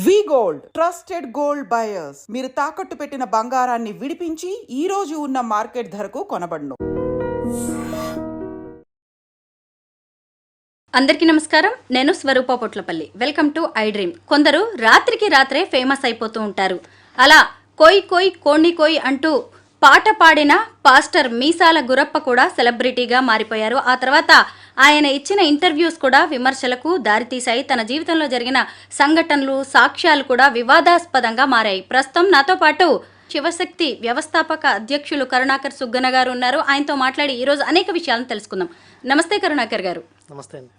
వి gold trusted gold buyers. మీరు తాకట్టు పెట్టిన బంగారాన్ని విడిపించి ఈ రోజు ఉన్న మార్కెట్ ధరకు కొనబడును. అందరికీ నమస్కారం. నేను Swaroopa Potlapalli. Welcome to I dream. కొందరు రాత్రికి రాత్రే ఫేమస్ అయిపోతూ ఉంటారు. అలా కోయ్ కోయ్ కోణి కోయ్ అంటూ పాట పాడిన పాస్టర్ మీసాల గురప్ప కూడా సెలబ్రిటీగా మారిపోయారు. ఆ తర్వాత ఆయన ఇచ్చిన ఇంటర్వ్యూస్ కూడా విమర్శలకు దారితీశాయి. తన జీవితంలో జరిగిన సంఘటనలు, సాక్ష్యాలు కూడా వివాదాస్పదంగా మారాయి. ప్రస్తుతం నాతో పాటు శివశక్తి వ్యవస్థాపక అధ్యక్షులు కరుణాకర్ సుగ్గన గారు ఉన్నారు. ఆయనతో మాట్లాడి ఈరోజు అనేక విషయాలను తెలుసుకుందాం. నమస్తే కరుణాకర్ గారు. నమస్తే అండి.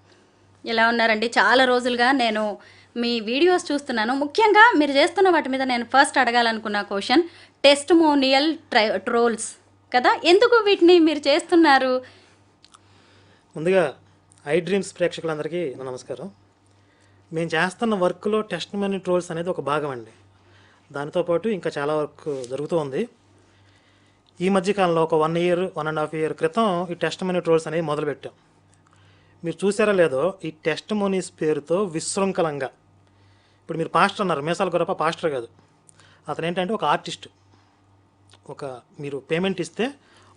ఎలా ఉన్నారండి? చాలా రోజులుగా నేను మీ వీడియోస్ చూస్తున్నాను. ముఖ్యంగా మీరు చేస్తున్న వాటి మీద నేను ఫస్ట్ అడగాలనుకున్న క్వశ్చన్ టెస్టిమోనియల్ ట్రోల్స్ కదా, ఎందుకు వీటిని మీరు చేస్తున్నారు? ముందుగా ఐ డ్రీమ్స్ ప్రేక్షకులందరికీ నా నమస్కారం. మేము చేస్తున్న వర్క్లో టెస్టిమోనీ ట్రోల్స్ అనేది ఒక భాగం అండి. దానితో పాటు ఇంకా చాలా వర్క్ జరుగుతూ ఉంది. ఈ మధ్యకాలంలో ఒక 1 year 1.5 year క్రితం ఈ టెస్టిమోనీ ట్రోల్స్ అనేది మొదలుపెట్టాం. మీరు చూసారా లేదో, ఈ టెస్టిమోనీస్ పేరుతో విశృంఖలంగా, ఇప్పుడు మీరు పాస్టర్ అన్నారు, మీసాల గురప్ప పాస్టర్ కాదు, అతను ఏంటంటే ఒక ఆర్టిస్ట్. మీరు పేమెంట్ ఇస్తే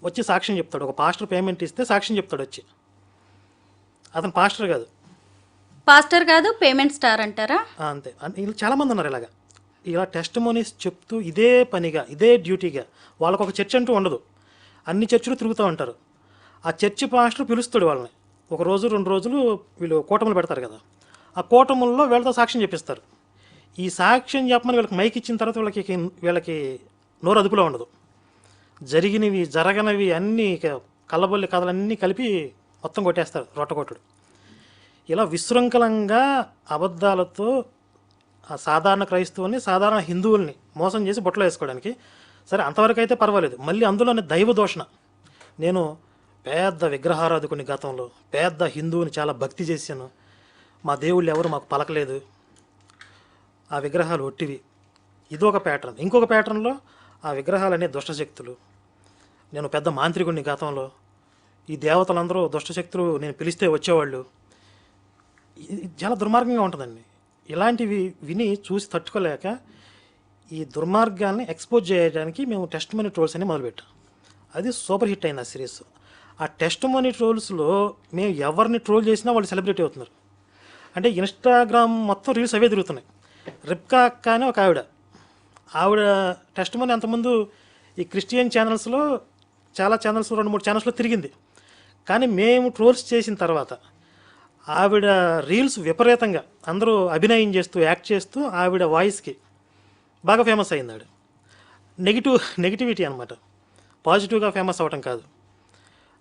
వచ్చి సాక్ష్యం చెప్తాడు. ఒక పాస్టర్ పేమెంట్ ఇస్తే సాక్ష్యం చెప్తాడు వచ్చి. అతను పాస్టర్ కాదు, పేమెంట్ స్టార్ అంటారా? అంతే. ఇలా చాలామంది ఉన్నారు ఇలా టెస్టిమోనీస్ చెప్తూ ఇదే పనిగా, ఇదే డ్యూటీగా. వాళ్ళకు ఒక చర్చ్ అంటూ ఉండదు, అన్ని చర్చిలు తిరుగుతూ ఉంటారు. ఆ చర్చి పాస్టర్ పిలుస్తాడు వాళ్ళని. 1 రోజు 2 రోజులు వీళ్ళు కూటములు పెడతారు కదా, ఆ కూటముల్లో వీళ్ళతో సాక్ష్యం చెప్పిస్తారు. ఈ సాక్ష్యం చెప్పమని వీళ్ళకి మైక్ ఇచ్చిన తర్వాత వీళ్ళకి నోరు అదుపులో ఉండదు. జరిగినవి జరగనివి అన్నీ కళ్ళబొల్లి కథలన్నీ కలిపి మొత్తం కొట్టేస్తారు, రొట్టగొట్టుడు. ఇలా విశృంఖలంగా అబద్ధాలతో ఆ సాధారణ క్రైస్తవుల్ని, సాధారణ హిందువుల్ని మోసం చేసి బొట్టలో వేసుకోవడానికి. సరే, అంతవరకు అయితే పర్వాలేదు. మళ్ళీ అందులోనే దైవ దూషణ. నేను పెద్ద విగ్రహారాధకుని, గతంలో పెద్ద హిందువుని, చాలా భక్తి చేశాను, మా దేవుళ్ళు ఎవరు మాకు పలకలేదు, ఆ విగ్రహాలు ఒట్టివి. ఇదొక ప్యాటర్న్. ఇంకొక ప్యాటర్న్లో ఆ విగ్రహాలనే దుష్టశక్తులు, నేను పెద్ద మాంత్రికుడిని గతంలో, ఈ దేవతలందరూ దుష్టశక్తులు, నేను పిలిస్తే వచ్చేవాళ్ళు. చాలా దుర్మార్గంగా ఉంటుందండి. ఇలాంటివి విని చూసి తట్టుకోలేక ఈ దుర్మార్గాల్ని ఎక్స్పోజ్ చేయడానికి మేము టెస్టిమోనీ ట్రోల్స్ అని మొదలుపెట్టాం. అది సూపర్ హిట్ అయింది ఆ సిరీస్. ఆ టెస్టిమోనీ ట్రోల్స్లో మేము ఎవరిని ట్రోల్ చేసినా వాళ్ళు సెలబ్రిటీ అవుతున్నారు. అంటే ఇన్స్టాగ్రామ్ మొత్తం రీల్స్ అవే తిరుగుతున్నాయి. రిబ్కా అక్క అని ఒక ఆవిడ టెస్టిమోనీ అంతకుముందు ఈ క్రిస్టియన్ ఛానల్స్లో, చాలా ఛానల్స్లో 2-3 ఛానల్స్లో తిరిగింది. కానీ మేము ట్రోల్స్ చేసిన తర్వాత ఆవిడ రీల్స్ విపరీతంగా అందరూ అభినయం చేస్తూ, యాక్ట్ చేస్తూ ఆవిడ వాయిస్కి బాగా ఫేమస్ అయింది. ఆవిడ నెగిటివిటీ అనమాట, పాజిటివ్గా ఫేమస్ అవ్వటం కాదు.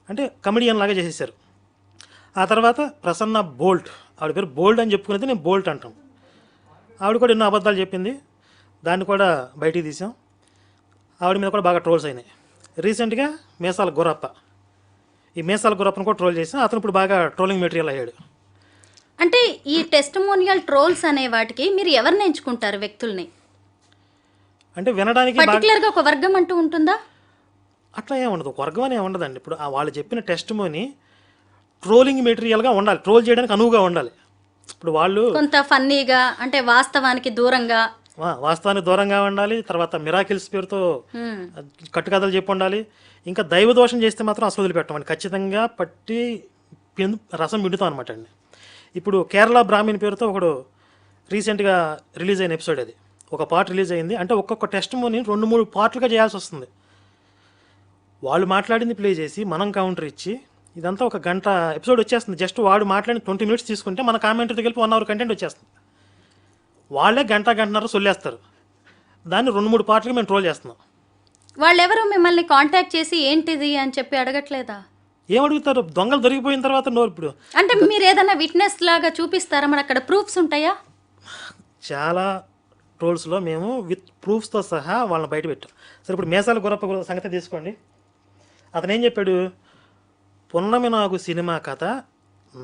అంటే కమెడియన్ లాగా చేసేసారు. ఆ తర్వాత ప్రసన్న బోల్ట్, ఆవిడ పేరు బోల్డ్ అని చెప్పుకునేది, నేను బోల్ట్ అంటాం. ఆవిడ కూడా ఎన్నో అబద్ధాలు చెప్పింది, దాన్ని కూడా బయటికి తీసాం. ఆవిడ మీద కూడా బాగా ట్రోల్స్ అయినాయి. రీసెంట్గా మీసాల గురప్ప, ఈ మీసాల గురప్పను కూడా ట్రోల్ చేసాం. అతను ఇప్పుడు బాగా ట్రోలింగ్ మెటీరియల్ అయ్యాడు. అంటే ఈ టెస్టిమోనియల్ ట్రోల్స్ అనే వాటికి మీరు ఎవరిని ఎంచుకుంటారు వ్యక్తుల్ని? అంటే వినడానికి పర్టికులర్గా ఒక వర్గం అంటూ ఉంటుందా? అట్లా ఏముండదు, ఒక వర్గం అనే ఉండదండి. ఇప్పుడు వాళ్ళు చెప్పిన టెస్టిమోనీ ట్రోలింగ్ మెటీరియల్గా ఉండాలి, ట్రోల్ చేయడానికి అనువుగా ఉండాలి. ఇప్పుడు వాళ్ళు కొంత ఫన్నీగా, అంటే వాస్తవానికి దూరంగా ఉండాలి. తర్వాత మిరాకిల్స్ పేరుతో కట్టుకథలు చెప్పి ఉండాలి. ఇంకా దైవ దోషం చేస్తే మాత్రం అసలు వదిలిపెట్టమండి, ఖచ్చితంగా పట్టి రసం పిండుతాం అనమాట అండి. ఇప్పుడు కేరళ బ్రాహ్మణ్ పేరుతో ఒకడు రీసెంట్గా రిలీజ్ అయిన ఎపిసోడ్, అది ఒక పార్ట్ రిలీజ్ అయింది. అంటే ఒక్కొక్క టెస్టిమోనీ 2-3 పార్ట్లుగా చేయాల్సి వస్తుంది. వాళ్ళు మాట్లాడింది ప్లే చేసి మనం కౌంటర్ ఇచ్చి, ఇదంతా ఒక గంట ఎపిసోడ్ వచ్చేస్తుంది. జస్ట్ వాడు మాట్లాడిన 20 minutes తీసుకుంటే మన కామెంట్తో కలిపి 1 hour కంటెంట్ వచ్చేస్తుంది. వాళ్ళే గంటన్నర సొల్లేస్తారు. దాన్ని 2-3 పార్ట్లుగా మేము ట్రోల్ చేస్తున్నాం. వాళ్ళెవరు మిమ్మల్ని కాంటాక్ట్ చేసి ఏంటిది అని చెప్పి అడగట్లేదా? ఏమడుగుతారు? దొంగలు దొరికిపోయిన తర్వాత ఇప్పుడు అంటే మీరు ఏదైనా విట్నెస్ లాగా చూపిస్తారా? మన అక్కడ ప్రూఫ్స్ ఉంటాయా? చాలా ట్రోల్స్లో మేము విత్ ప్రూఫ్స్తో సహా వాళ్ళని బయట పెట్టాం. సరే, ఇప్పుడు మీసాల గురప్ప సంగతి తీసుకోండి. అతను ఏం చెప్పాడు, పున్నమి నాగు సినిమా కథ,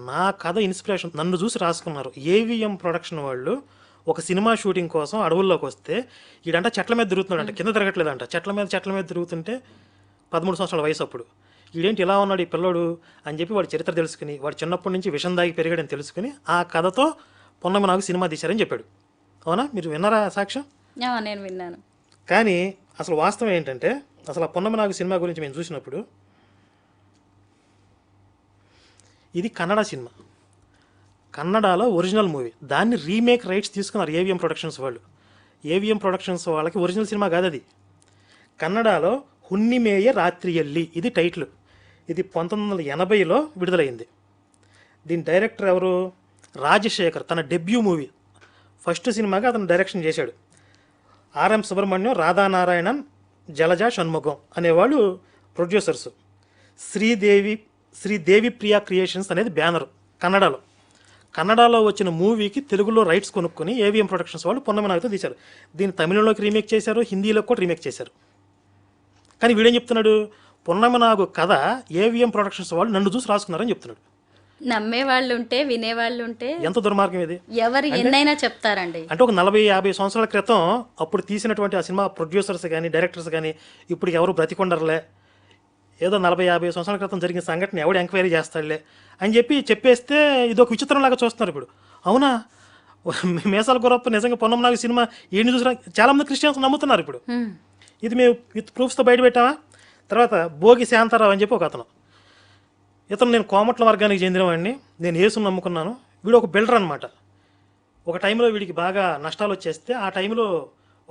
నా కథ ఇన్స్పిరేషన్, నన్ను చూసి రాసుకున్నారు. ఏవిఎం ప్రొడక్షన్ వాళ్ళు ఒక సినిమా షూటింగ్ కోసం అడవుల్లోకి వస్తే, ఈడంట చెట్ల మీద తిరుగుతున్నాడంట, కింద తిరగట్లేదంట, చెట్ల మీద తిరుగుతుంటే 13 సంవత్సరాల వయసు అప్పుడు. ఈడేంటి ఇలా ఉన్నాడు ఈ పిల్లడు అని చెప్పి వాడి చరిత్ర తెలుసుకుని, వాడు చిన్నప్పటి నుంచి విషం దాగి పెరిగాడని తెలుసుకుని ఆ కథతో పున్నమి నాగు సినిమా తీశారని చెప్పాడు. అవునా? మీరు విన్నారా సాక్ష్యం? నేను విన్నాను. కానీ అసలు వాస్తవం ఏంటంటే, అసలు ఆ పున్నమనాగు సినిమా గురించి మేము చూసినప్పుడు, ఇది కన్నడ సినిమా, కన్నడలో ఒరిజినల్ మూవీ. దాన్ని రీమేక్ రైట్స్ తీసుకున్నారు ఏవిఎం ప్రొడక్షన్స్ వాళ్ళు. ఏవిఎం ప్రొడక్షన్స్ వాళ్ళకి ఒరిజినల్ సినిమా కాదు అది. కన్నడలో హున్నిమేయ రాత్రియల్లి ఇది టైటిల్. ఇది 1980లో విడుదలైంది. దీని డైరెక్టర్ ఎవరు? రాజశేఖర్. తన డెబ్యూ మూవీ, ఫస్ట్ సినిమాగా అతను డైరెక్షన్ చేశాడు. ఆర్ఎం సుబ్రహ్మణ్యం, రాధానారాయణన్, జలజా షణ్ముఖం అనేవాళ్ళు ప్రొడ్యూసర్స్. శ్రీదేవి ప్రియా క్రియేషన్స్ అనేది బ్యానర్. కన్నడలో వచ్చిన మూవీకి తెలుగులో రైట్స్ కొనుక్కొని ఏవిఎం ప్రొడక్షన్స్ వాళ్ళు పున్నమనాగుతో తీశారు. దీన్ని తమిళంలోకి రీమేక్ చేశారు, హిందీలో కూడా రీమేక్ చేశారు. కానీ వీడేం చెప్తున్నాడు? పున్నమనాగు కథ ఏవిఎం ప్రొడక్షన్స్ వాళ్ళు నన్ను చూసి రాసుకున్నారని చెప్తున్నాడు. నమ్మేవాళ్ళు ఉంటే, వినేవాళ్ళు ఉంటే ఎంత దుర్మార్గం ఇది! ఎవరు ఎన్నైనా చెప్తారండి. అంటే ఒక 40-50 సంవత్సరాల క్రితం అప్పుడు తీసినటువంటి ఆ సినిమా ప్రొడ్యూసర్స్ కానీ డైరెక్టర్స్ కానీ ఇప్పుడు ఎవరు బ్రతికొండరులే, ఏదో 40-50 సంవత్సరాల క్రితం జరిగిన సంఘటన ఎవడు ఎంక్వైరీ చేస్తాడులే అని చెప్పేస్తే ఇది ఒక విచిత్రంలాగా చూస్తున్నారు ఇప్పుడు. అవునా, మేసాల గురప్ప నిజంగా పున్నమనాగు సినిమా ఏం చూసినా చాలామంది క్రిస్టియన్స్ నమ్ముతున్నారు ఇప్పుడు. ఇది మేము విత్ ప్రూఫ్స్తో బయట పెట్టామా. తర్వాత భోగి శాంతారావు అని చెప్పి ఒక అతను, ఇతను నేను కోమట్ల వర్గానికి చెందినవాడిని, నేను యేసుని నమ్ముకున్నాను. వీడు ఒక బిల్డర్ అనమాట. ఒక టైంలో వీడికి బాగా నష్టాలు వచ్చేస్తే ఆ టైంలో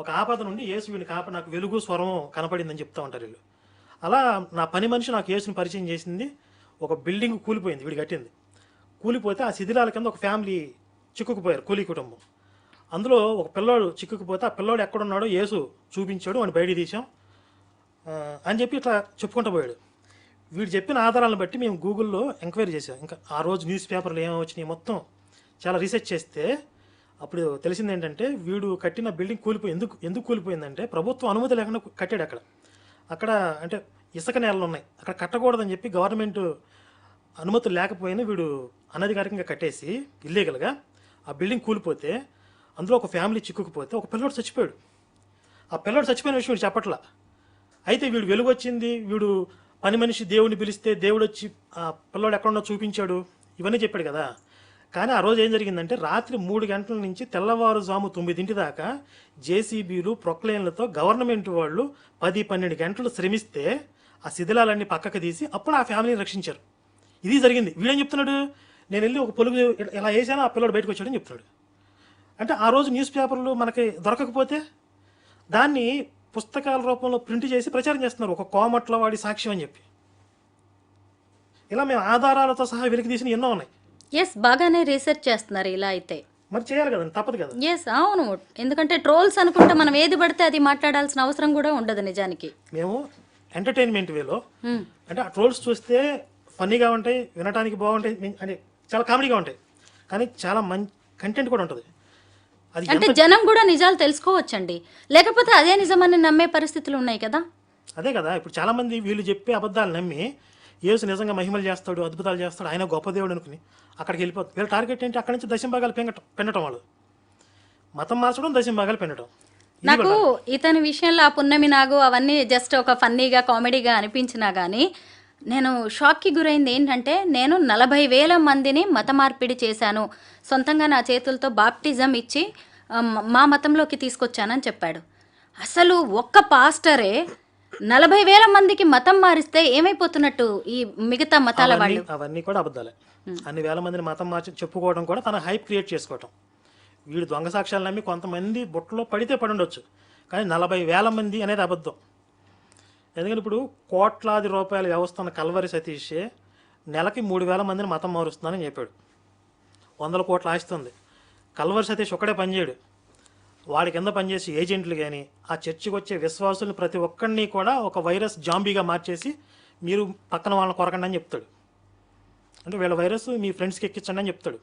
ఒక ఆపద నుండి యేసు వీడిని నాకు వెలుగు స్వరం కనపడిందని చెప్తూ ఉంటారు వీళ్ళు. అలా నా పని మనిషి నాకు యేసుని పరిచయం చేసింది. ఒక బిల్డింగ్ కూలిపోయింది, వీడు కట్టింది. కూలిపోతే ఆ శిథిలాల కింద ఒక ఫ్యామిలీ చిక్కుకుపోయారు, కూలీ కుటుంబం. అందులో ఒక పిల్లోడు చిక్కుకుపోతే ఆ పిల్లోడు ఎక్కడున్నాడో యేసు చూపించాడు, వాడిని బయటికి తీసాం అని చెప్పి ఇట్లా చెప్పుకుంటూ పోయాడు. వీడు చెప్పిన ఆధారాలను బట్టి మేము గూగుల్లో ఎంక్వైరీ చేసాం. ఇంకా ఆ రోజు న్యూస్ పేపర్లు ఏమో వచ్చినాయి మొత్తం చాలా రీసెర్చ్ చేస్తే అప్పుడు తెలిసింది ఏంటంటే, వీడు కట్టిన బిల్డింగ్ ఎందుకు కూలిపోయిందంటే ప్రభుత్వం అనుమతి లేకుండా కట్టాడు. అక్కడ అంటే ఇసుక నేలలు ఉన్నాయి, అక్కడ కట్టకూడదని చెప్పి గవర్నమెంట్ అనుమతులు లేకపోయినా వీడు అనధికారికంగా కట్టేసి ఇల్లీగల్గా ఆ బిల్డింగ్ కూలిపోతే అందులో ఒక ఫ్యామిలీ చిక్కుకుపోతే ఒక పిల్లోడు చచ్చిపోయాడు. ఆ పిల్లోడు చచ్చిపోయిన విషయం వీడు చెప్పట్లా. అయితే వీడు వెలుగు వచ్చింది, వీడు పని మనిషి దేవుడిని పిలిస్తే దేవుడు వచ్చి ఆ పిల్లోడు ఎక్కడున్నా చూపించాడు, ఇవన్నీ చెప్పాడు కదా. కానీ ఆ రోజు ఏం జరిగిందంటే, రాత్రి 3 గంటల నుంచి తెల్లవారుజాము 9 దాకా జేసీబీలు ప్రొక్లైన్లతో గవర్నమెంట్ వాళ్ళు 10-12 గంటలు శ్రమిస్తే ఆ శిథిలాలన్నీ పక్కకు తీసి అప్పుడు ఆ ఫ్యామిలీని రక్షించారు. ఇది జరిగింది. వీడేం చెప్తున్నాడు? నేను వెళ్ళి ఒక పొలుగు ఇలా వేసాను, ఆ పిల్లోడు బయటకు వచ్చాడని చెప్తున్నాడు. అంటే ఆ రోజు న్యూస్ పేపర్లు మనకి దొరకకపోతే దాన్ని పుస్తకాల రూపంలో ప్రింట్ చేసి ప్రచారం చేస్తున్నారు, ఒక కోమట్ల వాడి సాక్ష్యం అని చెప్పి. ఇలా మేము ఆధారాలతో సహా వెలికి తీసిన ఎన్నో ఉన్నాయి. బాగానే రీసెర్చ్ చేస్తున్నారు ఇలా అయితే. మరి చేయాలి కదండి, తప్పదు కదా. అవును, ఎందుకంటే ట్రోల్స్ అనుకుంటే మనం ఏది పడితే అది మాట్లాడాల్సిన అవసరం కూడా ఉండదు నిజానికి. మేము ఎంటర్టైన్మెంట్ వేలో అంటే ఆ ట్రోల్స్ చూస్తే ఫన్నీగా ఉంటాయి, వినడానికి బాగుంటాయి, అంటే చాలా కామెడీగా ఉంటాయి, కానీ చాలా మంచి కంటెంట్ కూడా ఉంటుంది. అది అంటే జనం కూడా నిజాలు తెలుసుకోవచ్చండి, లేకపోతే అదే నిజమని నమ్మే పరిస్థితులు ఉన్నాయి కదా. అదే కదా, ఇప్పుడు చాలా మంది వీళ్ళు చెప్పే అబద్ధాలు నమ్మి యేసు నిజంగా మహిమలు చేస్తాడు, అద్భుతాలు చేస్తాడు, ఆయన గొప్ప దేవుడు అనుకుని అక్కడికి వెళ్ళిపోతుంది. వీళ్ళ టార్గెట్ ఏంటి? అక్కడి నుంచి దశంభాగాలు పెంగటం, వాళ్ళు మతం మార్చడం, దశంభాగాలు పెండటం. నాకు ఇతని విషయంలో ఆ పున్నమి నాగు అవన్నీ జస్ట్ ఒక ఫన్నీగా కామెడీగా అనిపించినా కానీ నేను షాక్కి గురైంది ఏంటంటే, నేను 40,000 మందిని మత మార్పిడి చేశాను, సొంతంగా నా చేతులతో బాప్టిజం ఇచ్చి మా మతంలోకి తీసుకొచ్చానని చెప్పాడు. అసలు ఒక్క పాస్టరే 40,000 మందికి మతం మారిస్తే ఏమైపోతున్నట్టు ఈ మిగతా మతాల వాళ్ళు? అవన్నీ కూడా అబద్ధాలే. అన్ని వేల మందిని మతం మార్చి చెప్పుకోవడం కూడా తన హైప్ క్రియేట్ చేసుకోవటం. వీడు దొంగ సాక్ష్యాలు నమ్మి కొంతమంది బుట్టలో పడితే పడి ఉండొచ్చు, కానీ 40,000 మంది అనేది అబద్ధం. ఎందుకంటే ఇప్పుడు కోట్లాది రూపాయల వ్యవస్థ ఉన్న కల్వరి సతీష్ నెలకి 3,000 మందిని మతం మారుస్తున్నానని చెప్పాడు. 100 కోట్ల ఆస్తుంది. కల్వరి సతీష్ ఒక్కడే పనిచేయడు, వాడి కింద పనిచేసే ఏజెంట్లు కానీ ఆ చర్చికి వచ్చే విశ్వాసులు ప్రతి ఒక్కరిని కూడా ఒక వైరస్ జాంబీగా మార్చేసి మీరు పక్కన వాళ్ళని కొరకండి అని చెప్తాడు. అంటే వీళ్ళ వైరస్ మీ ఫ్రెండ్స్కి ఎక్కించండి అని చెప్తాడు.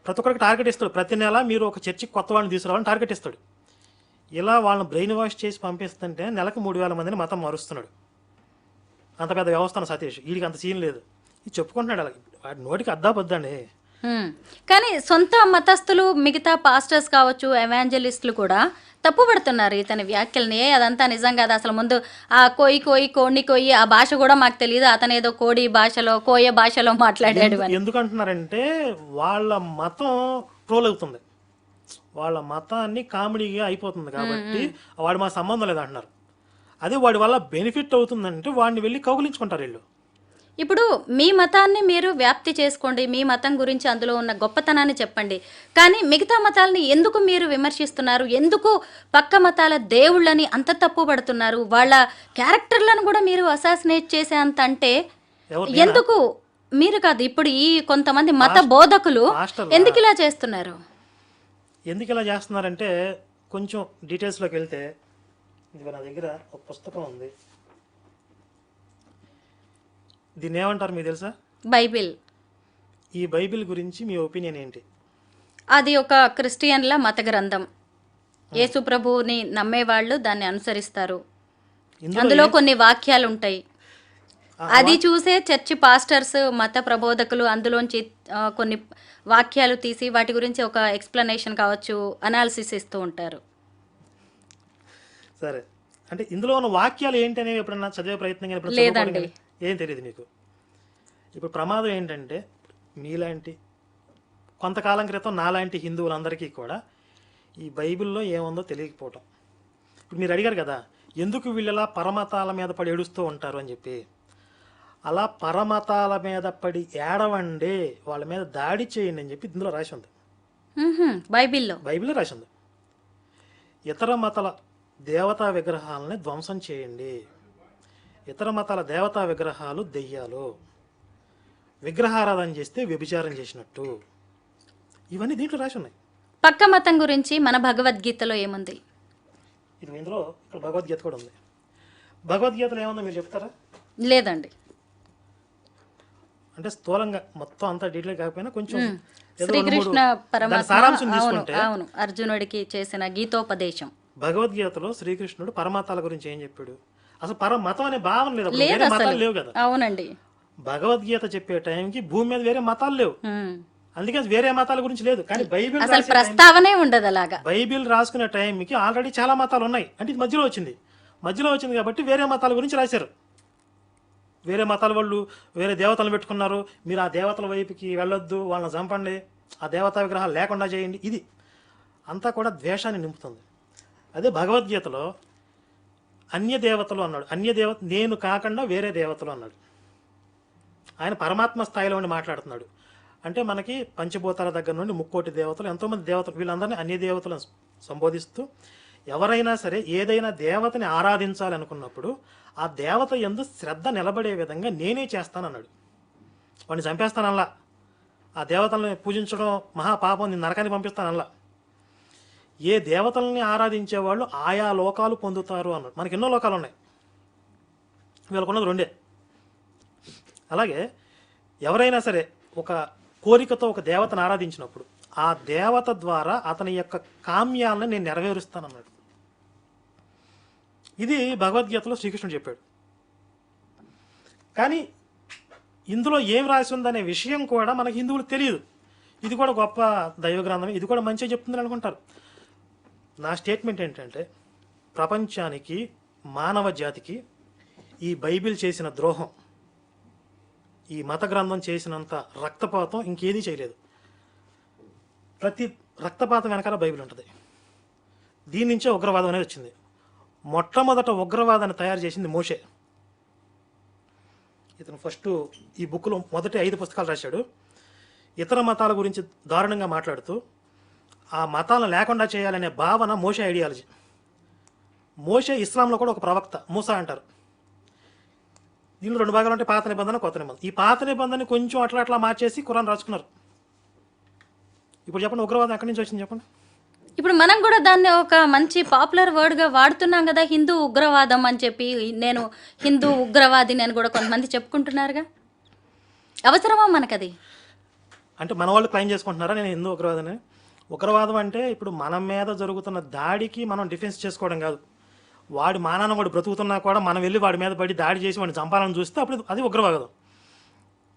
ప్రతి ఒక్కరికి టార్గెట్ ఇస్తాడు. ప్రతి నెల మీరు ఒక చర్చికి కొత్త వాళ్ళని తీసుకురావాలని టార్గెట్ ఇస్తాడు. ఇలా వాళ్ళని బ్రెయిన్ వాష్ చేసి పంపిస్తుంటే నెలకు 3,000 మందిని మతం మారుస్తున్నాడు. అంత పెద్ద వ్యవస్థ సతీష్, వీడికి అంత సీన్ లేదు, ఇది చెప్పుకుంటున్నాడు. అలా వాడి నోటికి అద్దాపద్దండి. కానీ సొంత మతస్థులు, మిగతా పాస్టర్స్ కావచ్చు, ఎవాంజలిస్టులు కూడా తప్పుపడుతున్నారు ఇతని వ్యాఖ్యల్ని. అదంతా నిజం కాదు, అసలు ముందు ఆ కోడిని కోయి ఆ భాష కూడా మాకు తెలియదు, అతను ఏదో కోడి భాషలో కోయ భాషలో మాట్లాడాడు అని. ఎందుకంటున్నారంటే వాళ్ళ మతం ట్రోల్ అవుతుంది, వాళ్ళ మతాన్ని కామెడీగా అయిపోతుంది కాబట్టి వాడు మా సంబంధం లేదంటున్నారు. అదే వాడి వల్ల బెనిఫిట్ అవుతుందంటే వాడిని వెళ్ళి కౌగిలించుకుంటారు వీళ్ళు. ఇప్పుడు మీ మతాన్ని మీరు వ్యాప్తి చేసుకోండి, మీ మతం గురించి అందులో ఉన్న గొప్పతనాన్ని చెప్పండి, కానీ మిగతా మతాలని ఎందుకు మీరు విమర్శిస్తున్నారు? ఎందుకు పక్క మతాల దేవుళ్ళని అంత తప్పు పడుతున్నారు? వాళ్ళ క్యారెక్టర్లను కూడా మీరు అసాసినేట్ చేసే అంత అంటే ఎందుకు? మీరు కాదు, ఇప్పుడు ఈ కొంతమంది మత బోధకులు ఎందుకు ఇలా చేస్తున్నారు? ఎందుకు ఇలా చేస్తున్నారంటే కొంచెం డీటెయిల్స్లోకి వెళ్తే, ఇది నా దగ్గర ఒక పుస్తకం ఉంది. దీన్ని ఏమంటారు మీకు తెలుసా? బైబిల్. ఈ బైబిల్ గురించి మీ ఒపీనియన్ ఏంటి? అది ఒక క్రిస్టియన్ల మత గ్రంథం. యేసు ప్రభువుని నమ్మేవాళ్ళు దాన్ని అనుసరిస్తారు. అందులో కొన్ని వాక్యాలు ఉంటాయి. అది చూసే చర్చి పాస్టర్స్, మత ప్రబోధకులు అందులోంచి కొన్ని వాక్యాలు తీసి వాటి గురించి ఒక ఎక్స్ప్లెనేషన్ కావచ్చు, అనాలిసిస్ ఇస్తూ ఉంటారు. సరే, అంటే ఇందులో ఉన్న వాక్యాలు ఏంటి అనేవి ఎప్పుడన్నా చదివే ప్రయత్నం లేదండి. ఏం తెలియదు మీకు. ఇప్పుడు ప్రమాదం ఏంటంటే మీలాంటి కొంతకాలం క్రితం నాలాంటి హిందువులందరికీ కూడా ఈ బైబిల్లో ఏముందో తెలియకపోవటం. ఇప్పుడు మీరు అడిగారు కదా ఎందుకు వీళ్ళలా పరమతాల మీద పడి ఏడుస్తూ ఉంటారు అని చెప్పి. అలా పరమతాల మీద పడి ఏడవండి, వాళ్ళ మీద దాడి చేయండి అని చెప్పి ఇందులో రాసి ఉంది. బైబిల్లో రాసి ఉంది. ఇతర మతాల దేవతా విగ్రహాలని ధ్వంసం చేయండి, ఇతర మతాల దేవతా విగ్రహాలు దెయ్యాలు, విగ్రహారాధన చేస్తే వ్యభిచారం చేసినట్టు, ఇవన్నీ దీంట్లో రాసి ఉన్నాయి. పక్క మతం గురించి మన భగవద్గీతలో ఏముంది? ఇది ఇందులో ఇక్కడ భగవద్గీత కూడా ఉంది. భగవద్గీతలో ఏముందో మీరు చెప్తారా? లేదండి. అంటే స్థూలంగా మొత్తం అంతా డీటెయిల్ కాకపోయినా కొంచెం శ్రీకృష్ణ పరమాత్మ అర్జునుడికి చేసిన గీతోపదేశం. భగవద్గీతలో శ్రీకృష్ణుడు పరమతాల గురించి ఏం చెప్పాడు? అసలు పరమతం అనే భావన లేదు, వేరే మతాలు లేవు కదా. అవునండి. భగవద్గీత చెప్పే టైంకి భూమి మీద వేరే మతాలు లేవు, అందుకే వేరే మతాల గురించి లేదు. కానీ బైబిల్ అసలు ప్రస్తావనే ఉండదు అలాగా. బైబిల్ రాసుకునే టైంకి ఆల్రెడీ చాలా మతాలు ఉన్నాయి, అంటే ఇది మధ్యలో వచ్చింది కాబట్టి వేరే మతాల గురించి రాశారు. వేరే మతాల వాళ్ళు వేరే దేవతలు పెట్టుకున్నారు, మీరు ఆ దేవతల వైపుకి వెళ్ళొద్దు, వాళ్ళని చంపండి, ఆ దేవతా విగ్రహాలు లేకుండా చేయండి, ఇది అంతా కూడా ద్వేషాన్ని నింపుతుంది. అదే భగవద్గీతలో అన్య దేవతలు అన్నాడు, నేను కాకుండా వేరే దేవతలు అన్నాడు. ఆయన పరమాత్మ స్థాయిలో ఉండి మాట్లాడుతున్నాడు. అంటే మనకి పంచభూతాల దగ్గర నుండి ముక్కోటి దేవతలు, ఎంతోమంది దేవతలు, వీళ్ళందరినీ అన్య దేవతలను సంబోధిస్తూ ఎవరైనా సరే ఏదైనా దేవతని ఆరాధించాలనుకున్నప్పుడు ఆ దేవత యందు శ్రద్ధ నిలబడే విధంగా నేనే చేస్తానన్నాడు. వాడిని చంపేస్తానల్లా, ఆ దేవతల్ని పూజించడం మహాపాపం, నేను నరకాన్ని పంపిస్తానల్లా. ఏ దేవతల్ని ఆరాధించే వాళ్ళు ఆయా లోకాలు పొందుతారు అన్నాడు. మనకి ఎన్నో లోకాలు ఉన్నాయి, వీళ్ళకున్నది రెండే. అలాగే ఎవరైనా సరే ఒక కోరికతో ఒక దేవతను ఆరాధించినప్పుడు ఆ దేవత ద్వారా అతని యొక్క కామ్యాలను నేను నెరవేరుస్తానన్నాడు. ఇది భగవద్గీతలో శ్రీకృష్ణుడు చెప్పాడు. కానీ ఇందులో ఏం రాసి ఉందనే విషయం కూడా మనకి హిందువులకు తెలియదు. ఇది కూడా గొప్ప దైవ గ్రంథం, ఇది కూడా మంచిగా చెప్తుందని అనుకుంటారు. నా స్టేట్మెంట్ ఏంటంటే ప్రపంచానికి, మానవ జాతికి ఈ బైబిల్ చేసిన ద్రోహం, ఈ మత గ్రంథం చేసినంత రక్తపాతం ఇంకేదీ చేయలేదు. ప్రతి రక్తపాతం వెనకాల బైబిల్ ఉంటుంది. దీని నుంచే ఉగ్రవాదం అనేది వచ్చింది. మొట్టమొదట ఉగ్రవాదాన్ని తయారు చేసింది మోషే. ఇతను ఫస్ట్ ఈ బుక్లో మొదటి 5 పుస్తకాలు రాశాడు. ఇతర మతాల గురించి దారుణంగా మాట్లాడుతూ ఆ మతాలను లేకుండా చేయాలనే భావన మోషే ఐడియాలజీ. మోషే ఇస్లాంలో కూడా ఒక ప్రవక్త, మూసా అంటారు. దీనిలో 2 భాగాలు ఉంటాయి, పాత నిబంధన, కొత్త నిబంధన. ఈ పాత నిబంధనని కొంచెం అట్లా మార్చేసి ఖురాన్ రాసుకున్నారు. ఇప్పుడు చెప్పండి, ఉగ్రవాదం ఎక్కడి నుంచి వచ్చింది చెప్పండి? ఇప్పుడు మనం కూడా దాన్ని ఒక మంచి పాపులర్ వర్డ్గా వాడుతున్నాం కదా, హిందూ ఉగ్రవాదం అని చెప్పి. నేను హిందూ ఉగ్రవాదిని అని కూడా కొంతమంది చెప్పుకుంటున్నారుగా. అవసరమా మనకది? అంటే మన వాళ్ళు క్లైమ్ చేసుకుంటున్నారా నేను హిందూ ఉగ్రవాదని? ఉగ్రవాదం అంటే ఇప్పుడు మన మీద జరుగుతున్న దాడికి మనం డిఫెన్స్ చేసుకోవడం కాదు. వాడి మానాన్ని వాడు బ్రతుకుతున్నా కూడా మనం వెళ్ళి వాడి మీద పడి దాడి చేసి వాడిని చంపాలని చూస్తే అప్పుడు అది ఉగ్రవాదం.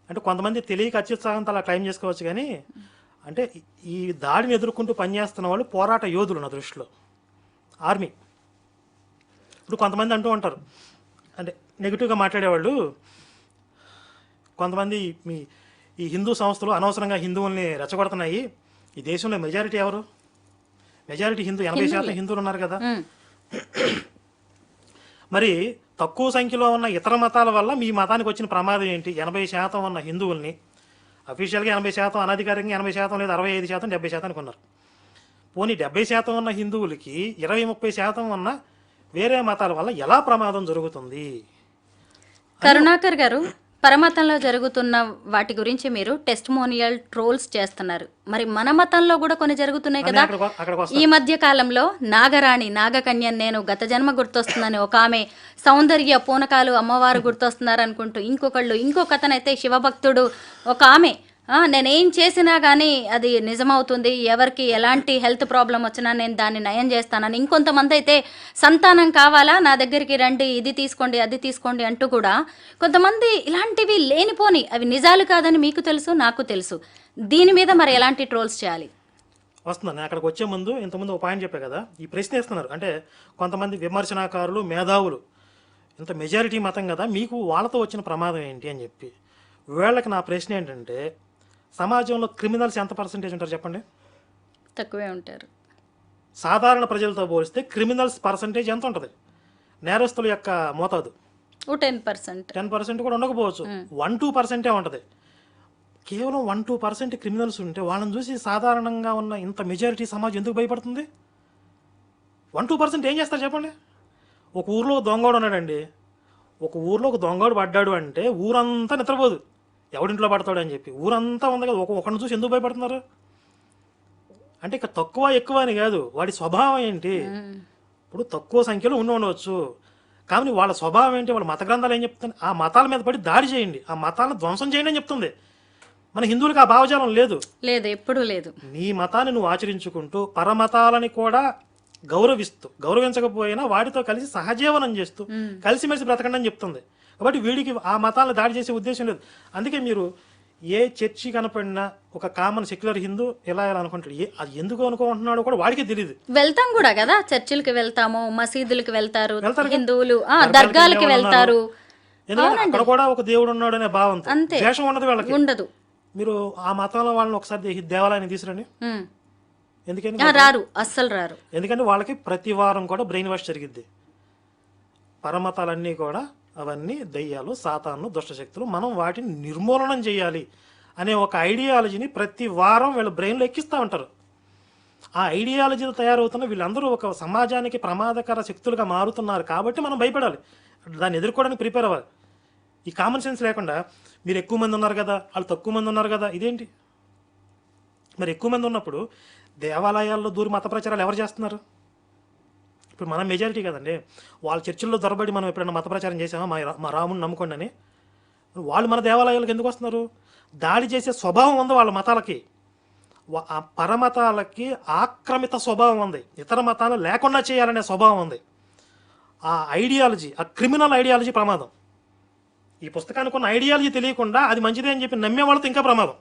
అంటే కొంతమంది తెలియక అత్యుత్సాహంతో అలా క్లైమ్ చేసుకోవచ్చు, కానీ అంటే ఈ దాడిని ఎదుర్కొంటూ పనిచేస్తున్న వాళ్ళు పోరాట యోధులు నా దృష్టిలో, ఆర్మీ. ఇప్పుడు కొంతమంది అంటూ ఉంటారు, అంటే నెగిటివ్గా మాట్లాడేవాళ్ళు, కొంతమంది ఈ హిందూ సంస్థలు అనవసరంగా హిందువుల్ని రెచ్చగొడుతున్నాయి, ఈ దేశంలో మెజారిటీ ఎవరు? మెజారిటీ 80% హిందువులు ఉన్నారు కదా. మరి తక్కువ సంఖ్యలో ఉన్న ఇతర మతాల వల్ల మీ మతానికి వచ్చిన ప్రమాదం ఏంటి? 80% ఉన్న హిందువుల్ని అఫీషియల్గా 80%, అనధికారికంగా 80% లేదా 65%, 70% ఉన్నారు. పోనీ 70% ఉన్న హిందువులకి 20-30% ఉన్న వేరే మతాల వల్ల ఎలా ప్రమాదం జరుగుతుంది? కరుణాకర్ గారు, పరమతంలో జరుగుతున్న వాటి గురించి మీరు టెస్టిమోనియల్ ట్రోల్స్ చేస్తున్నారు. మరి మన మతంలో కూడా కొన్ని జరుగుతున్నాయి కదా. ఈ మధ్య కాలంలో నాగరాణి, నాగకన్య, నేను గత జన్మ గుర్తొస్తుందని ఒక ఆమె, సౌందర్య పూనకాలు అమ్మవారు గుర్తొస్తున్నారు అనుకుంటూ ఇంకొక అతనైతే శివభక్తుడు ఒక ఆమె, నేనేం చేసినా కానీ అది నిజమవుతుంది, ఎవరికి ఎలాంటి హెల్త్ ప్రాబ్లం వచ్చినా నేను దాన్ని నయం చేస్తానని, ఇంకొంతమంది అయితే సంతానం కావాలా నా దగ్గరికి రండి, ఇది తీసుకోండి అది తీసుకోండి అంటూ కూడా కొంతమంది ఇలాంటివి లేనిపోని, అవి నిజాలు కాదని మీకు తెలుసు, నాకు తెలుసు. దీని మీద మరి ఎలాంటి ట్రోల్స్ చేయాలి? వస్తున్నాను. నేను అక్కడికి వచ్చే ముందు ఇంతకుముందు ఒక పాయింట్ చెప్పే కదా, ఈ ప్రశ్న ఇస్తున్నారు. అంటే కొంతమంది విమర్శనాకారులు, మేధావులు, ఇంత మెజారిటీ మతం కదా, మీకు వాళ్ళతో వచ్చిన ప్రమాదం ఏంటి అని చెప్పి. వీళ్ళకి నా ప్రశ్న ఏంటంటే, సమాజంలో క్రిమినల్స్ ఎంత పర్సెంటేజ్ ఉంటారు చెప్పండి? తక్కువే ఉంటారు. సాధారణ ప్రజలతో పోలిస్తే క్రిమినల్స్ పర్సెంటేజ్ ఎంత ఉంటుంది? నేరస్తుల యొక్క మోతాదు 10% కూడా ఉండకపోవచ్చు, 1-2% ఉంటుంది. కేవలం 1-2% క్రిమినల్స్ ఉంటే వాళ్ళని చూసి సాధారణంగా ఉన్న ఇంత మెజారిటీ సమాజం ఎందుకు భయపడుతుంది? 1-2% ఏం చేస్తారు చెప్పండి? ఒక ఊర్లో దొంగోడు ఉన్నాడండి, ఒక ఊర్లో ఒక దొంగోడు పడ్డాడు అంటే ఊరంతా నిద్రపోదు, ఎవడింట్లో పడతాడు అని చెప్పి. ఊరంతా ఉంది కదా, ఒకరిని చూసి ఎందుకు భయపడుతున్నారు? అంటే ఇక తక్కువ ఎక్కువ అని కాదు, వాడి స్వభావం ఏంటి. ఇప్పుడు తక్కువ సంఖ్యలో ఉండవచ్చు, కానీ వాళ్ళ స్వభావం ఏంటి, వాళ్ళ మత గ్రంథాలు ఏం చెప్తుంది? ఆ మతాల మీద పడి దాడి చేయండి, ఆ మతాలను ధ్వంసం చేయండి అని చెప్తుంది. మన హిందువులకు ఆ భావజాలం లేదు, ఎప్పుడూ లేదు. నీ మతాన్ని నువ్వు ఆచరించుకుంటూ పరమతాలని కూడా గౌరవించకపోయినా వాటితో కలిసి సహజీవనం చేస్తూ కలిసిమెలిసి బ్రతకండి అని చెప్తుంది. కాబట్టి వీడికి ఆ మతాలను దాడి చేసే ఉద్దేశం లేదు. అందుకే మీరు ఏ చర్చి కనపడినా ఒక కామన్ సెక్యులర్ హిందూ ఎలా అనుకుంటాడు, అది ఎందుకు అనుకుంటున్నాడో కూడా వాడికి తెలియదు. వెళ్తాం కూడా కదా, చర్చిలకి వెళ్తాము, మసీదులకి వెళ్తారు హిందువులు, దర్గాలకి వెళ్తారు. ఎందుకంటే అక్కడ కూడా ఒక దేవుడు ఉన్నాడు అనే భావంతో, ద్వేషం ఉండదు వాళ్ళకి, ఉండదు. మీరు ఆ మతంలో వాళ్ళని ఒకసారి దేవాలయాన్ని తీసుకురండి, ఎందుకని రారు, అస్సలు రారు. ఎందుకంటే వాళ్ళకి ప్రతి వారం కూడా బ్రెయిన్ వాష్ జరిగిద్ది. పరమతాలన్నీ కూడా అవన్నీ దయ్యాలు, సాతాను, దుష్టశక్తులు, మనం వాటిని నిర్మూలనం చేయాలి అనే ఒక ఐడియాలజీని ప్రతి వారం వీళ్ళ బ్రెయిన్లో ఎక్కిస్తూ ఉంటారు. ఆ ఐడియాలజీతో తయారవుతున్న వీళ్ళందరూ ఒక సమాజానికి ప్రమాదకర శక్తులుగా మారుతున్నారు. కాబట్టి మనం భయపడాలి, దాన్ని ఎదుర్కోవడానికి ప్రిపేర్ అవ్వాలి. ఈ కామన్ సెన్స్ లేకుండా మీరు ఎక్కువ మంది ఉన్నారు కదా, వాళ్ళు తక్కువ మంది ఉన్నారు కదా, ఇదేంటి? మరి ఎక్కువ మంది ఉన్నప్పుడు దేవాలయాల్లో దూరి మత ప్రచారాలు ఎవరు చేస్తున్నారు? ఇప్పుడు మనం మెజారిటీ కదండి. వాళ్ళ చర్చిల్లో దొరబడి మనం ఎప్పుడైనా మత ప్రచారం చేసామా, మా రాముని నమ్ముకోండి అని? వాళ్ళు మన దేవాలయాలకు ఎందుకు వస్తున్నారు? దాడి చేసే స్వభావం ఉంది వాళ్ళ మతాలకి. ఆ పరమతాలకి ఆక్రమిత స్వభావం ఉంది, ఇతర మతాలు లేకుండా చేయాలనే స్వభావం ఉంది. ఆ ఐడియాలజీ, ఆ క్రిమినల్ ఐడియాలజీ ప్రమాదం. ఈ పుస్తకానికి ఉన్న ఐడియాలజీ తెలియకుండా అది మంచిదే అని చెప్పి నమ్మే వాళ్ళతో ఇంకా ప్రమాదం.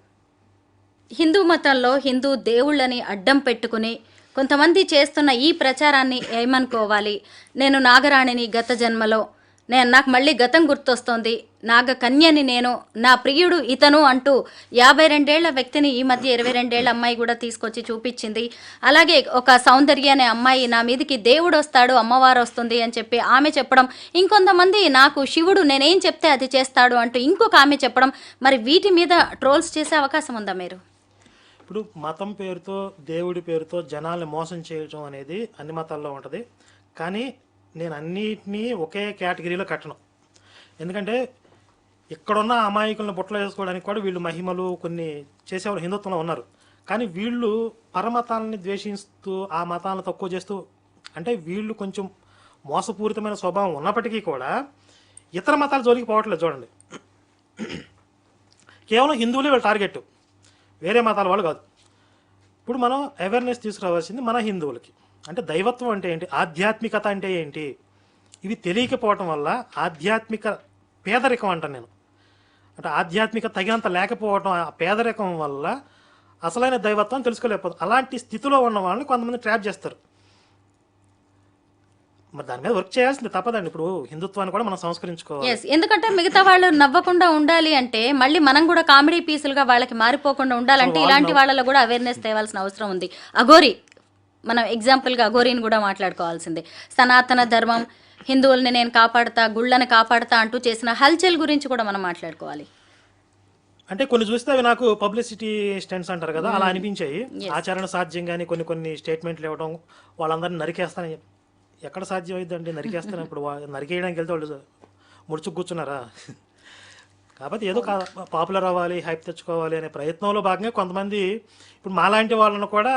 హిందూ మతంలో హిందూ దేవుళ్ళని అడ్డం పెట్టుకుని కొంతమంది చేస్తున్న ఈ ప్రచారాన్ని ఏమనుకోవాలి? నేను నాగరాణిని గత జన్మలో, నాకు మళ్ళీ గతం గుర్తొస్తోంది, నాగకన్యని నేను, నా ప్రియుడు ఇతను అంటూ 52 ఏళ్ల వ్యక్తిని ఈ మధ్య 22 ఏళ్ల అమ్మాయి కూడా తీసుకొచ్చి చూపించింది. అలాగే ఒక సౌందర్య అనే అమ్మాయి, నా మీదకి దేవుడు వస్తాడు, అమ్మవారు వస్తుంది అని చెప్పి ఆమె చెప్పడం, ఇంకొంతమంది నాకు శివుడు నేనేం చెప్తే అది చేస్తాడు అంటూ ఇంకొక ఆమె చెప్పడం. మరి వీటి మీద ట్రోల్స్ చేసే అవకాశం ఉందా మీరు? ఇప్పుడు మతం పేరుతో, దేవుడి పేరుతో జనాల్ని మోసం చేయడం అనేది అన్ని మతాల్లో ఉంటుంది. కానీ నేను అన్నిటినీ ఒకే కేటగిరీలో కట్టను. ఎందుకంటే ఇక్కడున్న అమాయకులను బుట్టలో వేసుకోవడానికి కూడా వీళ్ళు మహిమలు కొన్ని చేసేవాళ్ళు హిందుత్వంలో ఉన్నారు. కానీ వీళ్ళు పరమతాలని ద్వేషిస్తూ ఆ మతాలను తక్కువ చేస్తూ, అంటే వీళ్ళు కొంచెం మోసపూరితమైన స్వభావం ఉన్నప్పటికీ కూడా ఇతర మతాల జోలికి పోవట్లేదు. చూడండి, కేవలం హిందువులే వీళ్ళ టార్గెట్, వేరే మతాల వాళ్ళు కాదు. ఇప్పుడు మనం అవేర్నెస్ తీసుకురావాల్సింది మన హిందువులకి. అంటే దైవత్వం అంటే ఏంటి, ఆధ్యాత్మికత అంటే ఏంటి, ఇవి తెలియకపోవటం వల్ల ఆధ్యాత్మిక పేదరికం అంటాను నేను. అంటే ఆధ్యాత్మిక తగినంత లేకపోవటం, ఆ పేదరికం వల్ల అసలైన దైవత్వం తెలుసుకోలేకపోతుంది. అలాంటి స్థితిలో ఉన్న వాళ్ళని కొంతమంది ట్రాప్ చేస్తారు. మరి దాని మీద వర్క్ చేయాల్సింది తప్పదండి. ఇప్పుడు హిందుత్వాన్ని కూడా మనం సంస్కరించుకోవాలి. ఎందుకంటే మిగతా వాళ్ళు నవ్వకుండా ఉండాలి అంటే, మళ్ళీ మనం కూడా కామెడీ పీసులుగా వాళ్ళకి మారిపోకుండా ఉండాలంటే ఇలాంటి వాళ్ళలో కూడా అవేర్నెస్ తేవాల్సిన అవసరం ఉంది. అఘోరి మనం ఎగ్జాంపుల్గా అఘోరీని కూడా మాట్లాడుకోవాల్సిందే. సనాతన ధర్మం, హిందువుల్ని నేను కాపాడుతా, గుళ్ళని కాపాడుతా అంటూ చేసిన హల్చల్ గురించి కూడా మనం మాట్లాడుకోవాలి. అంటే కొన్ని చూస్తే అవి నాకు పబ్లిసిటీ స్టెంట్స్ అంటారు కదా, అలా అనిపించాయి. ఆచరణ సాధ్యంగానే కొన్ని స్టేట్మెంట్లు ఇవ్వడం, వాళ్ళందరినీ నరికేస్తానని. ఎక్కడ సాధ్యం అవుతుందండి నరికేస్తాను? ఇప్పుడు నరికేయడానికి వెళ్తే వాళ్ళు ముడుచుకు కూర్చున్నారా? కాబట్టి ఏదో పాపులర్ అవ్వాలి, హైప్ తెచ్చుకోవాలి అనే ప్రయత్నంలో భాగంగా కొంతమంది ఇప్పుడు మాలాంటి వాళ్ళను కూడా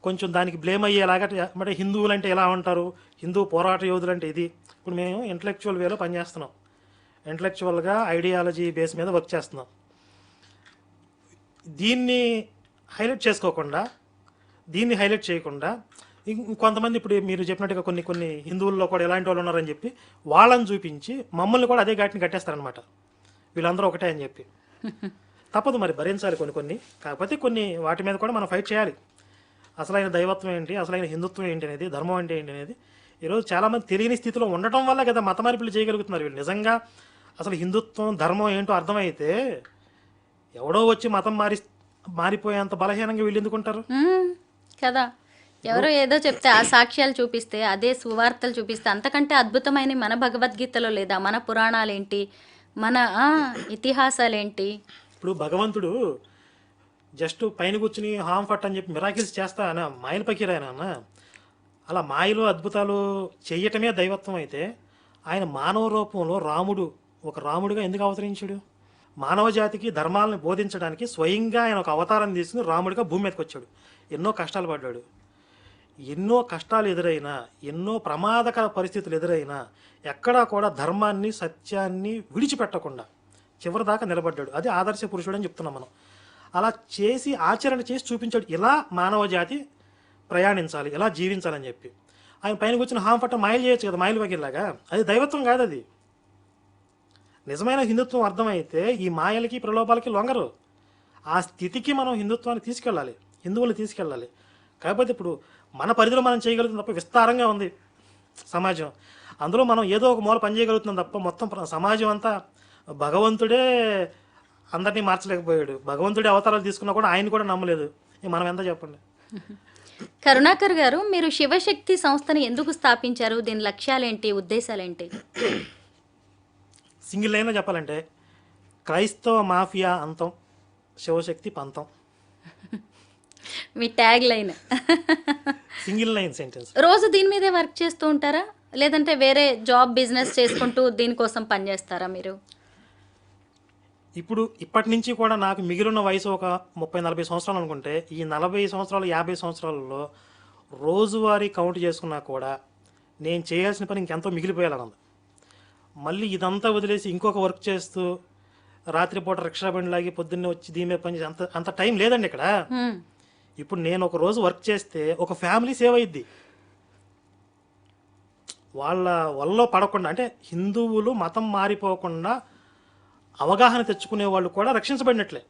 కొంచెం దానికి బ్లేమ్ అయ్యేలాగా, అంటే హిందువులు అంటే ఎలా ఉంటారు, హిందూ పోరాట యోధులు అంటే ఇది. ఇప్పుడు మేము ఇంటలెక్చువల్ వేలో పనిచేస్తున్నాం, ఇంటలెక్చువల్గా ఐడియాలజీ బేస్ మీద వర్క్ చేస్తున్నాం. దీన్ని హైలైట్ చేసుకోకుండా, దీన్ని హైలైట్ చేయకుండా కొంతమంది ఇప్పుడు మీరు చెప్పినట్టుగా కొన్ని హిందువుల్లో కూడా ఎలాంటి వాళ్ళు ఉన్నారని చెప్పి వాళ్ళని చూపించి మమ్మల్ని కూడా అదే ఘాటిని కట్టేస్తారనమాట. వీళ్ళందరూ ఒకటే అని చెప్పి. తప్పదు మరి, భరించాలి కొన్ని. కాకపోతే కొన్ని వాటి మీద కూడా మనం ఫైట్ చేయాలి. అసలైన దైవత్వం ఏంటి, అసలైన హిందుత్వం ఏంటి అనేది, ధర్మం అంటే ఏంటి అనేది ఈరోజు చాలామంది తెలియని స్థితిలో ఉండటం వల్ల కదా మత మార్పులు చేయగలుగుతున్నారు వీళ్ళు. నిజంగా అసలు హిందుత్వం ధర్మం ఏంటో అర్థమైతే ఎవడో వచ్చి మతం మారిపోయేంత బలహీనంగా వీళ్ళు ఎందుకుంటారు కదా? ఎవరో ఏదో చెప్తే ఆ సాక్ష్యాలు చూపిస్తే, అదే సువార్తలు చూపిస్తే అంతకంటే అద్భుతమైన మన భగవద్గీతలో లేదా మన పురాణాలేంటి, మన ఇతిహాసాలేంటి? ఇప్పుడు భగవంతుడు జస్ట్ పైన కూర్చుని హామ్ ఫట్ అని చెప్పి మిరాకిల్స్ చేస్తా అన్న మాయల పకీరాయన అన్న. అలా మాయలు అద్భుతాలు చెయ్యటమే దైవత్వం అయితే ఆయన మానవ రూపంలో ఒక రాముడిగా ఎందుకు అవతరించాడు? మానవ జాతికి ధర్మాలను బోధించడానికి స్వయంగా ఆయన ఒక అవతారం తీసుకుని రాముడిగా భూమి మీదకి వచ్చాడు. ఎన్నో కష్టాలు పడ్డాడు. ఎన్నో కష్టాలు ఎదురైనా, ఎన్నో ప్రమాదకర పరిస్థితులు ఎదురైనా ఎక్కడా కూడా ధర్మాన్ని, సత్యాన్ని విడిచిపెట్టకుండా చివరిదాకా నిలబడ్డాడు. అది ఆదర్శ పురుషుడు అని చెప్తున్నాం మనం. అలా చేసి ఆచరణ చేసి చూపించాడు, ఇలా మానవ జాతి ప్రయాణించాలి, ఇలా జీవించాలని చెప్పి. ఆయన పైన కూర్చొని హామ్ పట్ట మాయలు చేయొచ్చు కదా, మాయలు వగిలాగా. అది దైవత్వం కాదు. అది నిజమైన హిందుత్వం అర్థమైతే ఈ మాయలకి ప్రలోభాలకి లొంగరు. ఆ స్థితికి మనం హిందుత్వాన్ని తీసుకెళ్ళాలి, హిందువులు తీసుకెళ్ళాలి. కాకపోతే ఇప్పుడు మన పరిధిలో మనం చేయగలుగుతాం తప్ప, విస్తారంగా ఉంది సమాజం, అందులో మనం ఏదో ఒక మూల పని చేయగలుగుతున్నాం తప్ప మొత్తం సమాజం అంతా భగవంతుడే అందరినీ మార్చలేకపోయాడు. భగవంతుడి అవతారాలు తీసుకున్నా కూడా ఆయన కూడా నమ్మలేదు. మనం ఎంత చెప్పండి. కరుణాకర్ గారు, మీరు శివశక్తి సంస్థని ఎందుకు స్థాపించారు? దీని లక్ష్యాలేంటి, ఉద్దేశాలేంటి? సింగిల్ లైన్లో చెప్పాలంటే క్రైస్తవ మాఫియా అంతం, శివశక్తి పంతం. మీ tag line. Single line sentence. రోజు దీని మీదే వర్క్ చేస్తూ ఉంటారా, లేదంటే వేరే జాబ్ బిజినెస్ చేసుకుంటూ దీనికోసం పనిచేస్తారా మీరు? ఇప్పటి నుంచి కూడా నాకు మిగిలిన వయసు ఒక 30-40 సంవత్సరాలు అనుకుంటే, ఈ 40 సంవత్సరాలు 50 సంవత్సరాలలో రోజువారీ కౌంట్ చేసుకున్నా కూడా నేను చేయాల్సిన పని ఇంకెంతో మిగిలిపోయేలా ఉంది. మళ్ళీ ఇదంతా వదిలేసి ఇంకొక వర్క్ చేస్తూ రాత్రిపూట రిక్షా బండి లాగి పొద్దున్నే వచ్చి దీని మీద పని చేసి అంత టైం లేదండి ఇక్కడ. ఇప్పుడు నేను ఒక రోజు వర్క్ చేస్తే ఒక ఫ్యామిలీ సేవ్ అయ్యిద్ది. వాళ్ళ వల్ల పడకుండా, అంటే హిందువులు మతం మారిపోకుండా అవగాహన తెచ్చుకునే వాళ్ళు కూడా రక్షించబడినట్లే.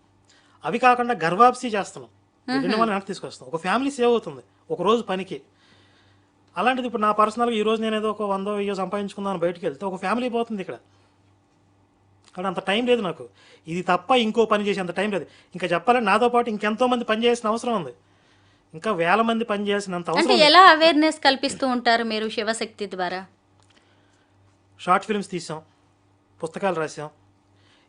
అవి కాకుండా గర్వాప్సీ చేస్తున్నాం, వెళ్ళిన వాళ్ళని వెనక్కి తీసుకొస్తాం. ఒక ఫ్యామిలీ సేవ్ అవుతుంది ఒక రోజు పనికి. అలాంటిది ఇప్పుడు నా పర్సనల్గా ఈరోజు నేను ఏదో ఒక 100-1000 సంపాదించుకుందామని బయటకు వెళ్తే ఒక ఫ్యామిలీ పోతుంది ఇక్కడ. అక్కడ అంత టైం లేదు నాకు. ఇది తప్ప ఇంకో పని చేసేంత టైం లేదు. ఇంకా చెప్పాలంటే నాతో పాటు ఇంకెంతో మంది పని చేయాల్సిన అవసరం ఉంది. ఇంకా వేల మంది పని చేయాల్సినంత అవసరం. అంటే ఎలా అవేర్నెస్ కల్పిస్తూ ఉంటారు మీరు శివశక్తి ద్వారా? షార్ట్ ఫిల్మ్స్ తీసాం, పుస్తకాలు రాసాం.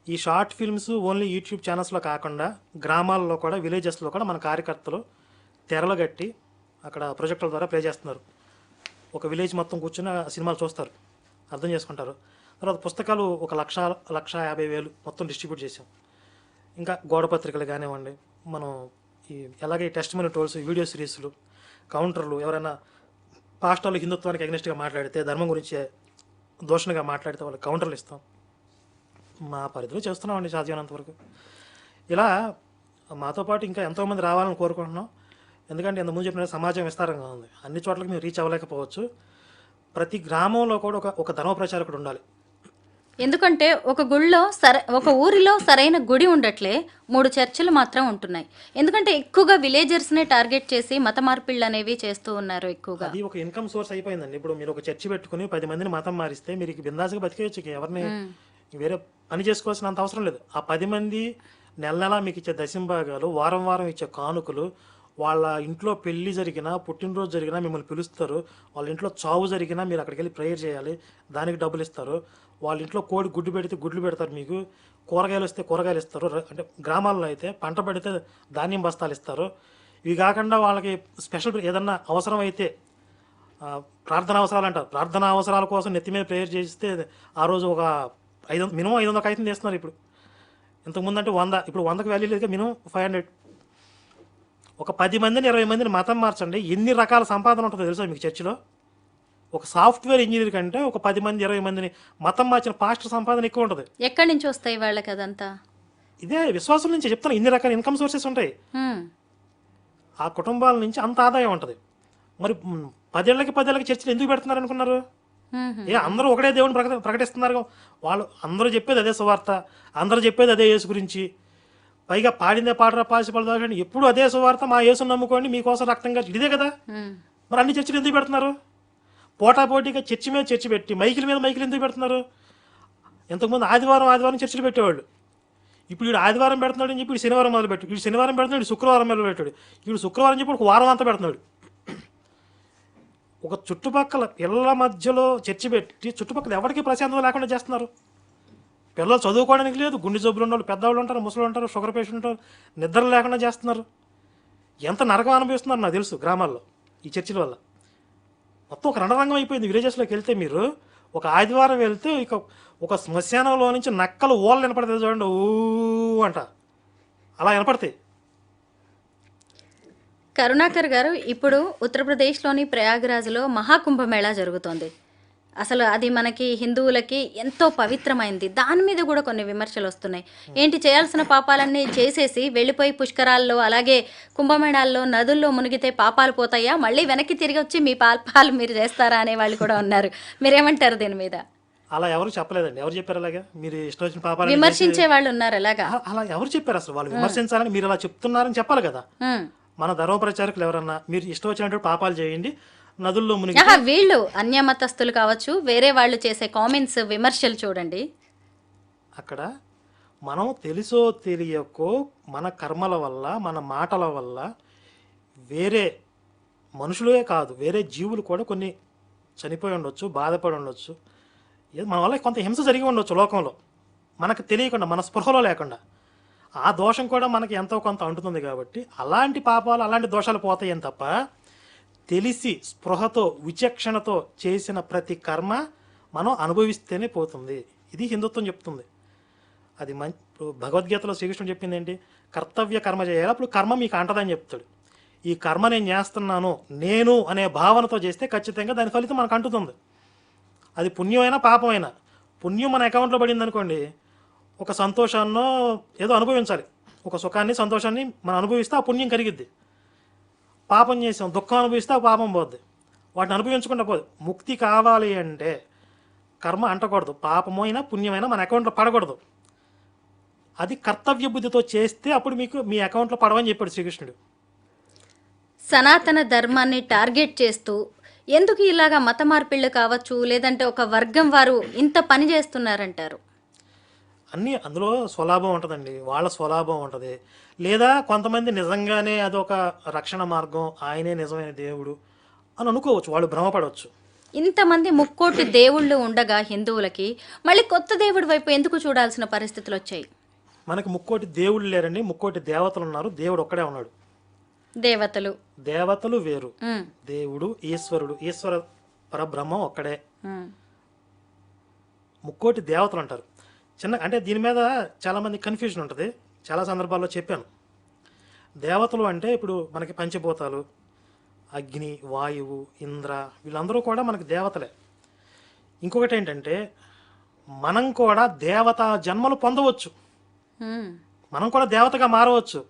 ఈ షార్ట్ ఫిల్మ్స్ ఓన్లీ యూట్యూబ్ ఛానల్స్లో కాకుండా గ్రామాల్లో కూడా, విలేజెస్లో కూడా మన కార్యకర్తలు తెరలు కట్టి అక్కడ ప్రొజెక్టుల ద్వారా ప్లే చేస్తున్నారు. ఒక విలేజ్ మొత్తం కూర్చొని సినిమాలు చూస్తారు, అర్థం చేసుకుంటారు. తర్వాత పుస్తకాలు 1,50,000 మొత్తం డిస్ట్రిబ్యూట్ చేసాం. ఇంకా గోడ పత్రికలు కానివ్వండి, మనం అలాగే టెస్ట్ మనీ టోల్స్, వీడియో సిరీస్లు, కౌంటర్లు. ఎవరైనా పాస్టర్లు హిందుత్వానికి అగ్నెస్ట్గా మాట్లాడితే, ధర్మం గురించి దోషణగా మాట్లాడితే వాళ్ళకి కౌంటర్లు ఇస్తాం. మా పరిధిలో చేస్తున్నామండి సాధ్యమైనంత వరకు. ఇలా మాతో పాటు ఇంకా ఎంతోమంది రావాలని కోరుకుంటున్నాం. ఎందుకంటే ఇంతకుముందు చెప్పిన సమాజం విస్తారంగా ఉంది, అన్ని చోట్లకి మేము రీచ్ అవ్వలేకపోవచ్చు. ప్రతి గ్రామంలో కూడా ఒక ధర్మ ప్రచారకుడు ఉండాలి. ఎందుకంటే ఒక ఊరిలో సరైన గుడి ఉండట్లే, 3 చర్చిలు మాత్రం ఉంటున్నాయి. ఎందుకంటే ఎక్కువగా విలేజర్స్నే టార్గెట్ చేసి మత మార్పిళ్ళు అనేవి చేస్తూ ఉన్నారు ఎక్కువగా. అది ఒక ఇన్కమ్ సోర్స్ అయిపోయిందండి. ఇప్పుడు మీరు ఒక చర్చి పెట్టుకుని 10 మందిని మతం మారిస్తే మీరు బిందాసుగా బతికేయచ్చు. ఎవరిని వేరే పని చేసుకోవాల్సినంత అవసరం లేదు. ఆ 10 మంది నెల నెలా మీకు ఇచ్చే దశంభాగాలు, వారం వారం ఇచ్చే కానుకలు, వాళ్ళ ఇంట్లో పెళ్లి జరిగినా పుట్టినరోజు జరిగినా మిమ్మల్ని పిలుస్తారు. వాళ్ళ ఇంట్లో చావు జరిగినా మీరు అక్కడికి వెళ్ళి ప్రేయర్ చేయాలి, దానికి డబ్బులు ఇస్తారు. వాళ్ళ ఇంట్లో కోడి గుడ్డు పెడితే గుడ్లు పెడతారు, మీకు కూరగాయలు వస్తే కూరగాయలు ఇస్తారు. అంటే గ్రామాల్లో అయితే పంట పడితే ధాన్యం బస్తాలు ఇస్తారు. ఇవి కాకుండా వాళ్ళకి స్పెషల్ ఏదన్నా అవసరం అయితే ప్రార్థన అవసరాలు అంటారు, ప్రార్థన అవసరాల కోసం నెత్తి మీద ప్రేయర్ చేస్తే ఆ రోజు ఒక మినిమం 500 కాగితం చేస్తున్నారు. ఇప్పుడు ఇంతకుముందు అంటే 100, ఇప్పుడు 100కి వాల్యూ లేదు, మినిమం 500. ఒక 10 మందిని 20 మందిని మతం మార్చండి, ఎన్ని రకాల సంపాదన ఉంటుందో తెలుసా మీకు చర్చిలో? ఒక సాఫ్ట్వేర్ ఇంజనీర్ కంటే ఒక 10 మంది 20 మందిని మతం మార్చిన పాస్టర్ సంపాదన ఎక్కువ ఉంటుంది. ఎక్కడి నుంచి వస్తాయి వాళ్ళకి అదంతా? ఇదే విశ్వాసం నుంచి చెప్తాను, ఇన్ని రకాల ఇన్కమ్ సోర్సెస్ ఉంటాయి. ఆ కుటుంబాల నుంచి అంత ఆదాయం ఉంటుంది. మరి 10 ఏళ్ళకి చర్చిలు ఎందుకు పెడుతున్నారు అనుకున్నారు? అందరూ ఒకటే దేవుని ప్రకటిస్తున్నారు. వాళ్ళు అందరూ చెప్పేది అదే సువార్త, అందరూ చెప్పేది అదే యేసు గురించి. పైగా పాడిందే పాడరా పాసిపడదాని ఎప్పుడు అదే సువార్త, మా యేసుని నమ్ముకోండి మీకోసం రక్తంగా, ఇదే కదా. మరి అన్ని చర్చిలు ఎందుకు పెడుతున్నారు? పోటాపోటీగా చర్చి మీద చర్చి పెట్టి మైకిల మీద మైకిలు ఎందుకు పెడుతున్నారు? ఇంతకుముందు ఆదివారం చర్చిలు పెట్టేవాళ్ళు. ఇప్పుడు వీడు ఆదివారం పెడుతున్నాడు అని చెప్పి వీడు శనివారం మొదలు పెట్టాడు, వీడు శనివారం పెడుతున్నాడు, శుక్రవారం మొదలు పెట్టాడు, వీడు శుక్రవారం చెప్పి ఒక వారం అంతా పెడుతున్నాడు. ఒక చుట్టుపక్కల పిల్లల మధ్యలో చర్చి పెట్టి చుట్టుపక్కల ఎవరికి ప్రశాంతం లేకుండా చేస్తున్నారు. పిల్లలు చదువుకోవడానికి లేదు, గుండె జబ్బులు ఉన్న వాళ్ళు, పెద్దవాళ్ళు ఉంటారు, ముసలు ఉంటారు, షుగర్ పేషెంట్ ఉంటారు, నిద్ర లేకుండా చేస్తున్నారు. ఎంత నరకం అనుభవిస్తున్నారు నాకు తెలుసు గ్రామాల్లో ఈ చర్చిల వల్ల. మొత్తం ఒక రణరంగం అయిపోయింది. విలేజెస్లోకి వెళ్తే మీరు ఒక ఆదివారం వెళ్తే ఇక ఒక శ్మశానంలో నుంచి నక్కలు ఓళ్ళు వినపడతాయి చూడండి, ఊ అంట అలా వినపడతాయి. కరుణాకర్ గారు, ఇప్పుడు ఉత్తరప్రదేశ్లోని ప్రయాగ్రాజ్లో మహాకుంభమేళా జరుగుతోంది. అసలు అది మనకి హిందువులకి ఎంతో పవిత్రమైంది. దాని మీద కూడా కొన్ని విమర్శలు వస్తున్నాయి. ఏంటి, చేయాల్సిన పాపాలన్నీ చేసేసి వెళ్ళిపోయి పుష్కరాల్లో అలాగే కుంభమేళాల్లో నదుల్లో మునిగితే పాపాలు పోతాయా, మళ్ళీ వెనక్కి తిరిగి వచ్చి మీ పాపాలు మీరు చేస్తారా అనే వాళ్ళు కూడా ఉన్నారు. మీరేమంటారు దీని మీద? అలా ఎవరు చెప్పలేదండి. ఎవరు చెప్పారు అలాగా? మీరు ఇష్టం వచ్చిన పాపాలు విమర్శించే వాళ్ళు ఉన్నారు. అలాగా అలా ఎవరు చెప్పారు? అసలు వాళ్ళు విమర్శించాలని మీరు అలా చెప్తున్నారని చెప్పాలి కదా. మన ధర్మ ప్రచారకులు ఎవరన్నా మీరు ఇష్టం వచ్చినట్టు పాపాలు చేయండి, నదుల్లో మునిగి, వీళ్ళు అన్యమతస్తులు కావచ్చు, వేరే వాళ్ళు చేసే కామెంట్స్ విమర్శలు చూడండి. అక్కడ మనం తెలుసో తెలియకో మన కర్మల వల్ల మన మాటల వల్ల వేరే మనుషులే కాదు వేరే జీవులు కూడా కొన్ని చనిపోయి ఉండొచ్చు, బాధపడి ఉండొచ్చు, మన వల్ల కొంత హింస జరిగి ఉండొచ్చు లోకంలో, మనకు తెలియకుండా, మన స్పృహలో లేకుండా. ఆ దోషం కూడా మనకి ఎంతో కొంత అంటుతుంది. కాబట్టి అలాంటి పాపాలు అలాంటి దోషాలు పోతాయని తప్ప తెలిసి స్పృహతో విచక్షణతో చేసిన ప్రతి కర్మ మనం అనుభవిస్తేనే పోతుంది. ఇది హిందుత్వం చెప్తుంది. అది భగవద్గీతలో శ్రీకృష్ణుడు చెప్పింది ఏంటి? కర్తవ్య కర్మ చేయాలి, అప్పుడు కర్మ మీకు అంటదని చెప్తాడు. ఈ కర్మ నేను చేస్తున్నాను నేను అనే భావనతో చేస్తే ఖచ్చితంగా దాని ఫలితం మనకు అంటుతుంది. అది పుణ్యమైనా పాపమైనా. పుణ్యం మన అకౌంట్లో పడింది అనుకోండి, ఒక సంతోషాన్నో ఏదో అనుభవించాలి, ఒక సుఖాన్ని సంతోషాన్ని మనం అనుభవిస్తే ఆ పుణ్యం కరిగిద్ది. పాపం చేసాం, దుఃఖం అనుభవిస్తే ఆ పాపం పోద్ది, వాటిని అనుభవించకుండా పోదు. ముక్తి కావాలి అంటే కర్మ అంటకూడదు, పాపమైనా పుణ్యమైనా మన అకౌంట్లో పడకూడదు. అది కర్తవ్య బుద్ధితో చేస్తే అప్పుడు మీకు మీ అకౌంట్లో పడవని చెప్పాడు శ్రీకృష్ణుడు. సనాతన ధర్మాన్ని టార్గెట్ చేస్తూ ఎందుకు ఇలాగా మత మార్పిళ్ళు కావచ్చు, లేదంటే ఒక వర్గం వారు ఇంత పని చేస్తున్నారంటారు? అన్నీ అందులో స్వలాభం ఉంటుందండి, వాళ్ళ స్వలాభం ఉంటుంది. లేదా కొంతమంది నిజంగానే అదొక రక్షణ మార్గం, ఆయనే నిజమైన దేవుడు అని అనుకోవచ్చు, వాళ్ళు భ్రమపడవచ్చు. ఇంతమంది ముక్కోటి దేవుళ్ళు ఉండగా హిందువులకి మళ్ళీ కొత్త దేవుడి వైపు ఎందుకు చూడాల్సిన పరిస్థితులు వచ్చాయి? మనకి ముక్కోటి దేవుళ్ళు లేరండి, ముక్కోటి దేవతలు ఉన్నారు, దేవుడు ఒక్కడే ఉన్నాడు. దేవతలు వేరు, దేవుడు ఈశ్వరుడు, ఈశ్వర పరబ్రహ్మం ఒక్కడే. ముక్కోటి దేవతలు అంటారు. అంటే దీని మీద చాలామంది కన్ఫ్యూజన్ ఉంటుంది. చాలా సందర్భాల్లో చెప్పాను. దేవతలు అంటే ఇప్పుడు మనకి పంచభూతాలు, అగ్ని, వాయువు, ఇంద్ర, వీళ్ళందరూ కూడా మనకి దేవతలే. ఇంకొకటి ఏంటంటే మనం కూడా దేవతా జన్మలు పొందవచ్చు, మనం కూడా దేవతగా మారవచ్చు.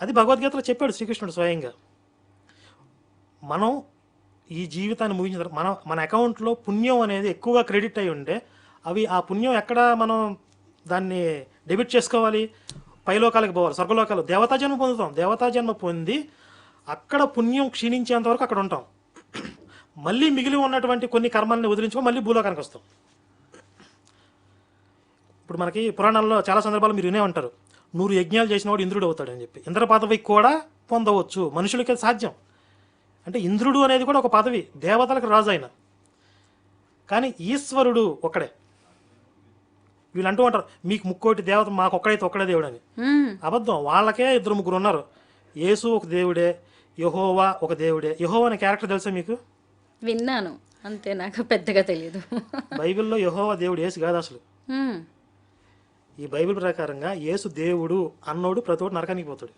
అది భగవద్గీతలో చెప్పాడు శ్రీకృష్ణుడు స్వయంగా. మనం ఈ జీవితాన్ని ముగించిన తర్వాత మన అకౌంట్లో పుణ్యం అనేది ఎక్కువగా క్రెడిట్ అయి ఉంటే అవి ఆ పుణ్యం ఎక్కడ మనం దాన్ని డెబిట్ చేసుకోవాలి? పైలోకాలకు పోవాలి, స్వర్గలోకాలు. దేవతా జన్మ పొందుతాం, దేవతా జన్మ పొంది అక్కడ పుణ్యం క్షీణించేంత వరకు అక్కడ ఉంటాం. మళ్ళీ మిగిలి ఉన్నటువంటి కొన్ని కర్మల్ని వదిలించుకొని మళ్ళీ భూలోకానికి వస్తాం. ఇప్పుడు మనకి పురాణాల్లో చాలా సందర్భాలు మీరు వినే ఉంటారు, 100 యజ్ఞాలు చేసిన వాడు ఇంద్రుడు అవుతాడని చెప్పి. ఇంద్ర పదవి కూడా పొందవచ్చు, మనుషులకి అది సాధ్యం. అంటే ఇంద్రుడు అనేది కూడా ఒక పదవి, దేవతలకు రాజు ఆయన. కానీ ఈశ్వరుడు ఒక్కడే. వీళ్ళు అంటూ ఉంటారు మీకు ముక్కోటి దేవత, మాకు ఒక్కడైతే ఒక్కడే దేవుడు అని. అబద్ధం. వాళ్ళకే 2-3 ఉన్నారు. యేసు ఒక దేవుడే, యెహోవా ఒక దేవుడే. యెహోవా అనే క్యారెక్టర్ తెలుసా మీకు? విన్నాను అంతే, నాకు పెద్దగా తెలియదు. బైబిల్లో యెహోవా దేవుడు, యేసు కాదు అసలు. ఈ బైబిల్ ప్రకారంగా యేసు దేవుడు అన్నోడు ప్రతి ఒక్కటి నరకానికి పోతాడు.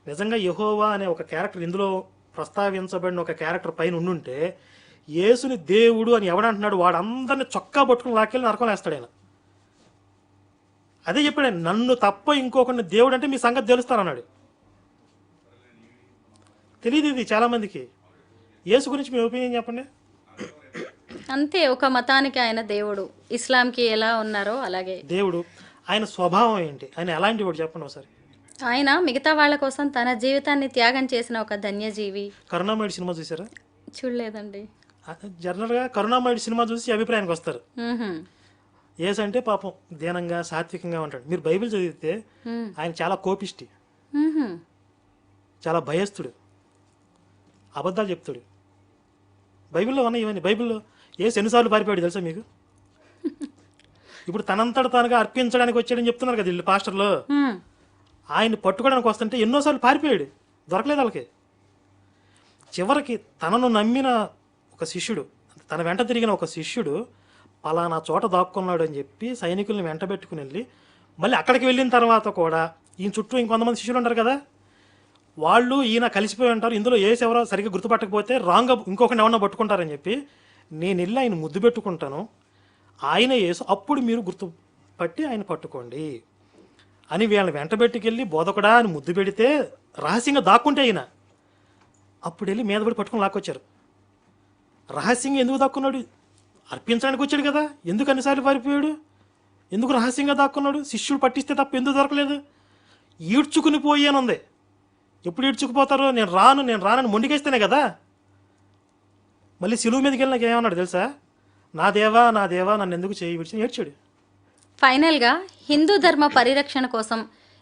నిజంగా యెహోవా అనే ఒక క్యారెక్టర్ ఇందులో ప్రస్తావించబడిన ఒక క్యారెక్టర్ పైన ఉండుంటే యేసుని దేవుడు అని ఎవడంటున్నాడు వాడు అందరిని చొక్కా పట్టుకుని లాక్కెళ్ళి నరకం వేస్తాడు ఆయన. అదే చెప్పాడు, నన్ను తప్ప ఇంకొకరిని దేవుడు అంటే మీ సంగతి తెలుస్తారన్నాడు. తెలియదు ఇది చాలామందికి. యేసు గురించి మీ ఒపీనియన్ చెప్పండి. అంతే, ఒక మతానికి ఆయన దేవుడు, ఇస్లాంకి ఎలా ఉన్నారో అలాగే దేవుడు. ఆయన స్వభావం ఏంటి, ఆయన ఎలాంటి వాడు చెప్పండి ఒకసారి. ఆయన మిగతా వాళ్ళ కోసం తన జీవితాన్ని త్యాగం చేసిన ఒక ధన్యజీవి. కరుణామయుడు సినిమా చూసారా? చూడలేదండి. జనరల్గా కరుణామయుడు సినిమా చూసి అభిప్రాయానికి వస్తారు. మ్హూ. యేసు అంటే పాపం దీనంగా సాత్వికంగా ఉంటాడు. మీరు బైబిల్ చదివితే ఆయన చాలా కోపిష్టి, మ్హూ. చాలా భయస్థుడు, అబద్ధాలు చెప్తాడు. బైబిల్లో ఉన్నాయి ఇవన్నీ. బైబిల్లో యేసు ఎన్నిసార్లు పారిపోయాడు తెలుసా మీకు? ఇప్పుడు తనంతట తానుగా అర్పించడానికి వచ్చాడని చెప్తున్నారు కదా వీళ్ళు పాస్టర్లు. మ్. ఆయన్ని పట్టుకోవడానికి వస్తుంటే ఎన్నోసార్లు పారిపోయాడు, దొరకలేదు వాళ్ళకి. చివరికి తనను నమ్మిన ఒక శిష్యుడు, తన వెంట తిరిగిన ఒక శిష్యుడు పలానా చోట దాక్కున్నాడు అని చెప్పి సైనికుల్ని వెంట పెట్టుకుని వెళ్ళి మళ్ళీ అక్కడికి వెళ్ళిన తర్వాత కూడా ఈయన చుట్టూ ఇంకొంతమంది శిష్యులు ఉంటారు కదా, వాళ్ళు ఈయన కలిసిపోయి ఉంటారు. ఇందులో యేసు ఎవరో సరిగ్గా గుర్తుపట్టకపోతే రాంగ్గా ఇంకొకరిని ఎవరన్నా పట్టుకుంటారని చెప్పి నేను వెళ్ళి ఆయన ముద్దు పెట్టుకుంటాను, ఆయన యేసు, అప్పుడు మీరు గుర్తుపట్టి ఆయన పట్టుకోండి అని వీళ్ళని వెంట పెట్టుకెళ్ళి బోధకుడా అని ముద్దు పెడితే రహస్యంగా దాక్కుంటే అయినా అప్పుడు వెళ్ళి మీద పడి పట్టుకుని లాక్కొచ్చారు. రహస్యంగా ఎందుకు దాక్కున్నాడు? అర్పించడానికి వచ్చాడు కదా, ఎందుకు అన్నిసార్లు పారిపోయాడు? ఎందుకు రహస్యంగా దాక్కున్నాడు? శిష్యుడు పట్టిస్తే తప్ప ఎందుకు దొరకలేదు? ఈడ్చుకుని పోయానుంది. ఎప్పుడు ఈడ్చుకుపోతారో నేను రానని మొండికేస్తేనే కదా. మళ్ళీ సిలువు మీదకి వెళ్ళి నాకు ఏమన్నాడు తెలుసా? నా దేవా నన్ను ఎందుకు చేయి విడిచి ఏడ్చాడు. ఫైనల్గా హిందూ ధర్మ పరిరక్షణ కోసం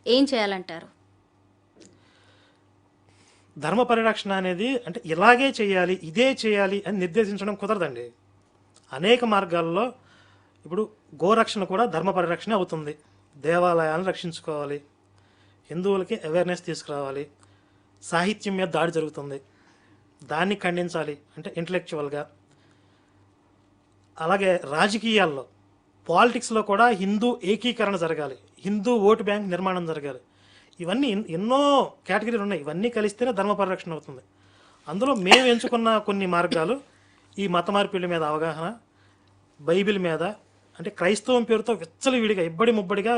ఏం చేయాలంటారు? ధర్మ పరిరక్షణ అనేది అంటే ఇలాగే చేయాలి, ఇదే చేయాలి అని నిర్దేశించడం కుదరదండి. అనేక మార్గాల్లో ఇప్పుడు గోరక్షణ కూడా ధర్మ పరిరక్షణ అవుతుంది. దేవాలయాలను రక్షించుకోవాలి, హిందువులకి అవేర్నెస్ తీసుకురావాలి, సాహిత్యం మీద దాడి జరుగుతుంది, దాన్ని ఖండించాలి అంటే ఇంటలెక్చువల్గా. అలాగే రాజకీయాల్లో, పాలిటిక్స్లో కూడా హిందూ ఏకీకరణ జరగాలి, హిందూ ఓటు బ్యాంక్ నిర్మాణం జరగాలి. ఇవన్నీ ఎన్నో కేటగిరీలు ఉన్నాయి. ఇవన్నీ కలిస్తేనే ధర్మ పరిరక్షణ అవుతుంది. అందులో మేము ఎంచుకున్న కొన్ని మార్గాలు ఈ మత మార్పిళ్ళ మీద అవగాహన, బైబిల్ మీద, అంటే క్రైస్తవం పేరుతో విచ్చలవిడిగా ఇబ్బడి ముబ్బడిగా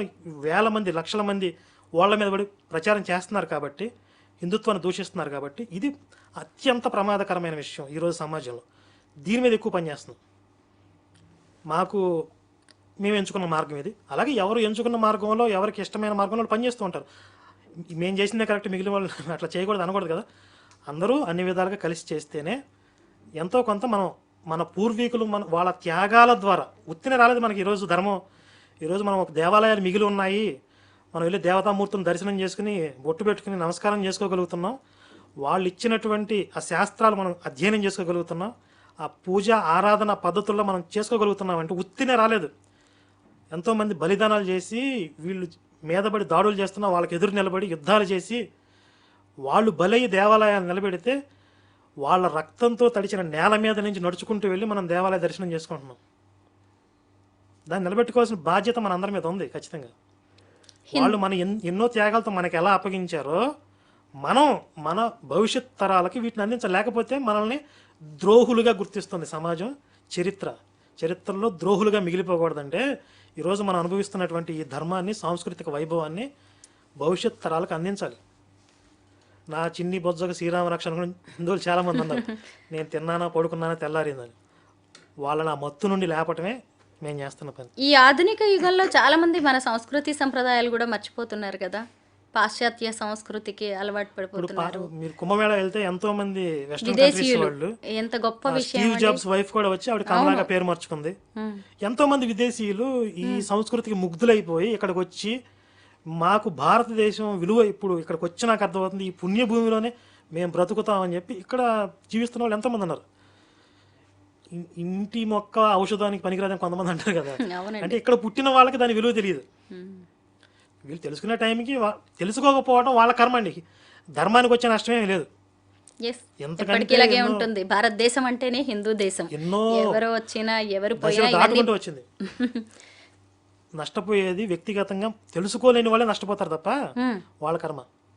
వేల మంది లక్షల మంది వాళ్ళ మీద పడి ప్రచారం చేస్తున్నారు కాబట్టి, హిందుత్వాన్ని దూషిస్తున్నారు కాబట్టి ఇది అత్యంత ప్రమాదకరమైన విషయం ఈరోజు సమాజంలో. దీని మీద ఎక్కువ పనిచేస్తున్నాం. మేము ఎంచుకున్న మార్గం ఇది. అలాగే ఎవరు ఎంచుకున్న మార్గంలో ఎవరికి ఇష్టమైన మార్గంలో పనిచేస్తూ ఉంటారు. మేము చేసిందే కరెక్ట్, మిగిలిన వాళ్ళు అట్లా చేయకూడదు అనకూడదు కదా. అందరూ అన్ని విధాలుగా కలిసి చేస్తేనే ఎంతో కొంత మన పూర్వీకులు వాళ్ళ త్యాగాల ద్వారా ఉత్తిన రాలేదు మనకి ఈరోజు ధర్మం. ఈరోజు మనం ఒక దేవాలయాలు మిగిలి ఉన్నాయి, మనం వెళ్ళి దేవతామూర్తులను దర్శనం చేసుకుని బొట్టు పెట్టుకుని నమస్కారం చేసుకోగలుగుతున్నాం. వాళ్ళు ఇచ్చినటువంటి ఆ శాస్త్రాలు మనం అధ్యయనం చేసుకోగలుగుతున్నాం. ఆ పూజ ఆరాధన పద్ధతుల్లో మనం చేసుకోగలుగుతున్నాం అంటే ఉత్తినే రాలేదు. ఎంతోమంది బలిదానాలు చేసి వీళ్ళు మీదబడి దాడులు చేస్తున్నా వాళ్ళకి ఎదురు నిలబడి యుద్ధాలు చేసి వాళ్ళు బలయ్యి దేవాలయాలు నిలబెడితే వాళ్ళ రక్తంతో తడిచిన నేల మీద నుంచి నడుచుకుంటూ వెళ్ళి మనం దేవాలయ దర్శనం చేసుకుంటున్నాం. దాన్ని నిలబెట్టుకోవాల్సిన బాధ్యత మన అందరి మీద ఉంది ఖచ్చితంగా. వాళ్ళు మన ఎన్నో త్యాగాలతో మనకి ఎలా అప్పగించారో మనం మన భవిష్యత్ తరాలకి వీటిని అందించలేకపోతే మనల్ని ద్రోహులుగా గుర్తిస్తుంది సమాజం. చరిత్రలో ద్రోహులుగా మిగిలిపోకూడదంటే ఈరోజు మనం అనుభవిస్తున్నటువంటి ఈ ధర్మాన్ని, సాంస్కృతిక వైభవాన్ని భవిష్యత్ తరాలకు అందించాలి. నా చిన్ని బొజ్జగా శ్రీరామ రక్షణ హిందువులు చాలామంది ఉన్నారు. నేను తిన్నానా పడుకున్నానా తెల్లారిందని. వాళ్ళని ఆ మత్తు నుండి లేపటమే మేము చేస్తున్న పని. ఈ ఆధునిక యుగంలో చాలా మంది మన సంస్కృతి సంప్రదాయాలు కూడా మర్చిపోతున్నారు కదా, పాశ్చాత్య సంస్కృతికి అలవాటు పడిపోతున్నారు. మీరు కుంభమేళా వెళ్తే ఎంతో మంది వెస్టర్న్ కంట్రీస్ వాళ్ళు, ఎంత గొప్ప విషయం. స్టీవ్ జాబ్స్ వైఫ్ కూడా వచ్చి ఆవిడ కమలాగా పేరు మార్చుకుంది. ఎంతో మంది విదేశీయులు ఈ సంస్కృతికి ముగ్ధులైపోయి ఇక్కడికి వచ్చి మాకు భారతదేశం విలువ ఇప్పుడు ఇక్కడికి వచ్చి నాకు అర్థమవుతుంది, ఈ పుణ్యభూమిలోనే మేము బ్రతుకుతామని చెప్పి ఇక్కడ జీవిస్తున్న వాళ్ళు ఎంతమంది ఉన్నారు. ఇంటి మొక్క ఔషధానికి పనికిరాదని కొంతమంది అంటారు కదా, అవునండి. అంటే ఇక్కడ పుట్టిన వాళ్ళకి దాని విలువ తెలియదు. వీళ్ళు తెలుసుకునే టైంకి తెలుసుకోకపోవడం వాళ్ళ కర్మ అండి. ధర్మానికి వచ్చే నష్టమేమీ లేదు. ఎస్, ఎప్పటికీ ఇలాగే ఉంటుంది. భారతదేశం అంటేనే హిందూ దేశం. ఎన్నో ఎవరు వచ్చినా ఎవరు పోయినా దాటుకుంటూ వచ్చింది. నష్టపోయేది వ్యక్తిగతంగా తెలుసుకోలేని వాళ్ళే నష్టపోతారు తప్ప వాళ్ళ కర్మ.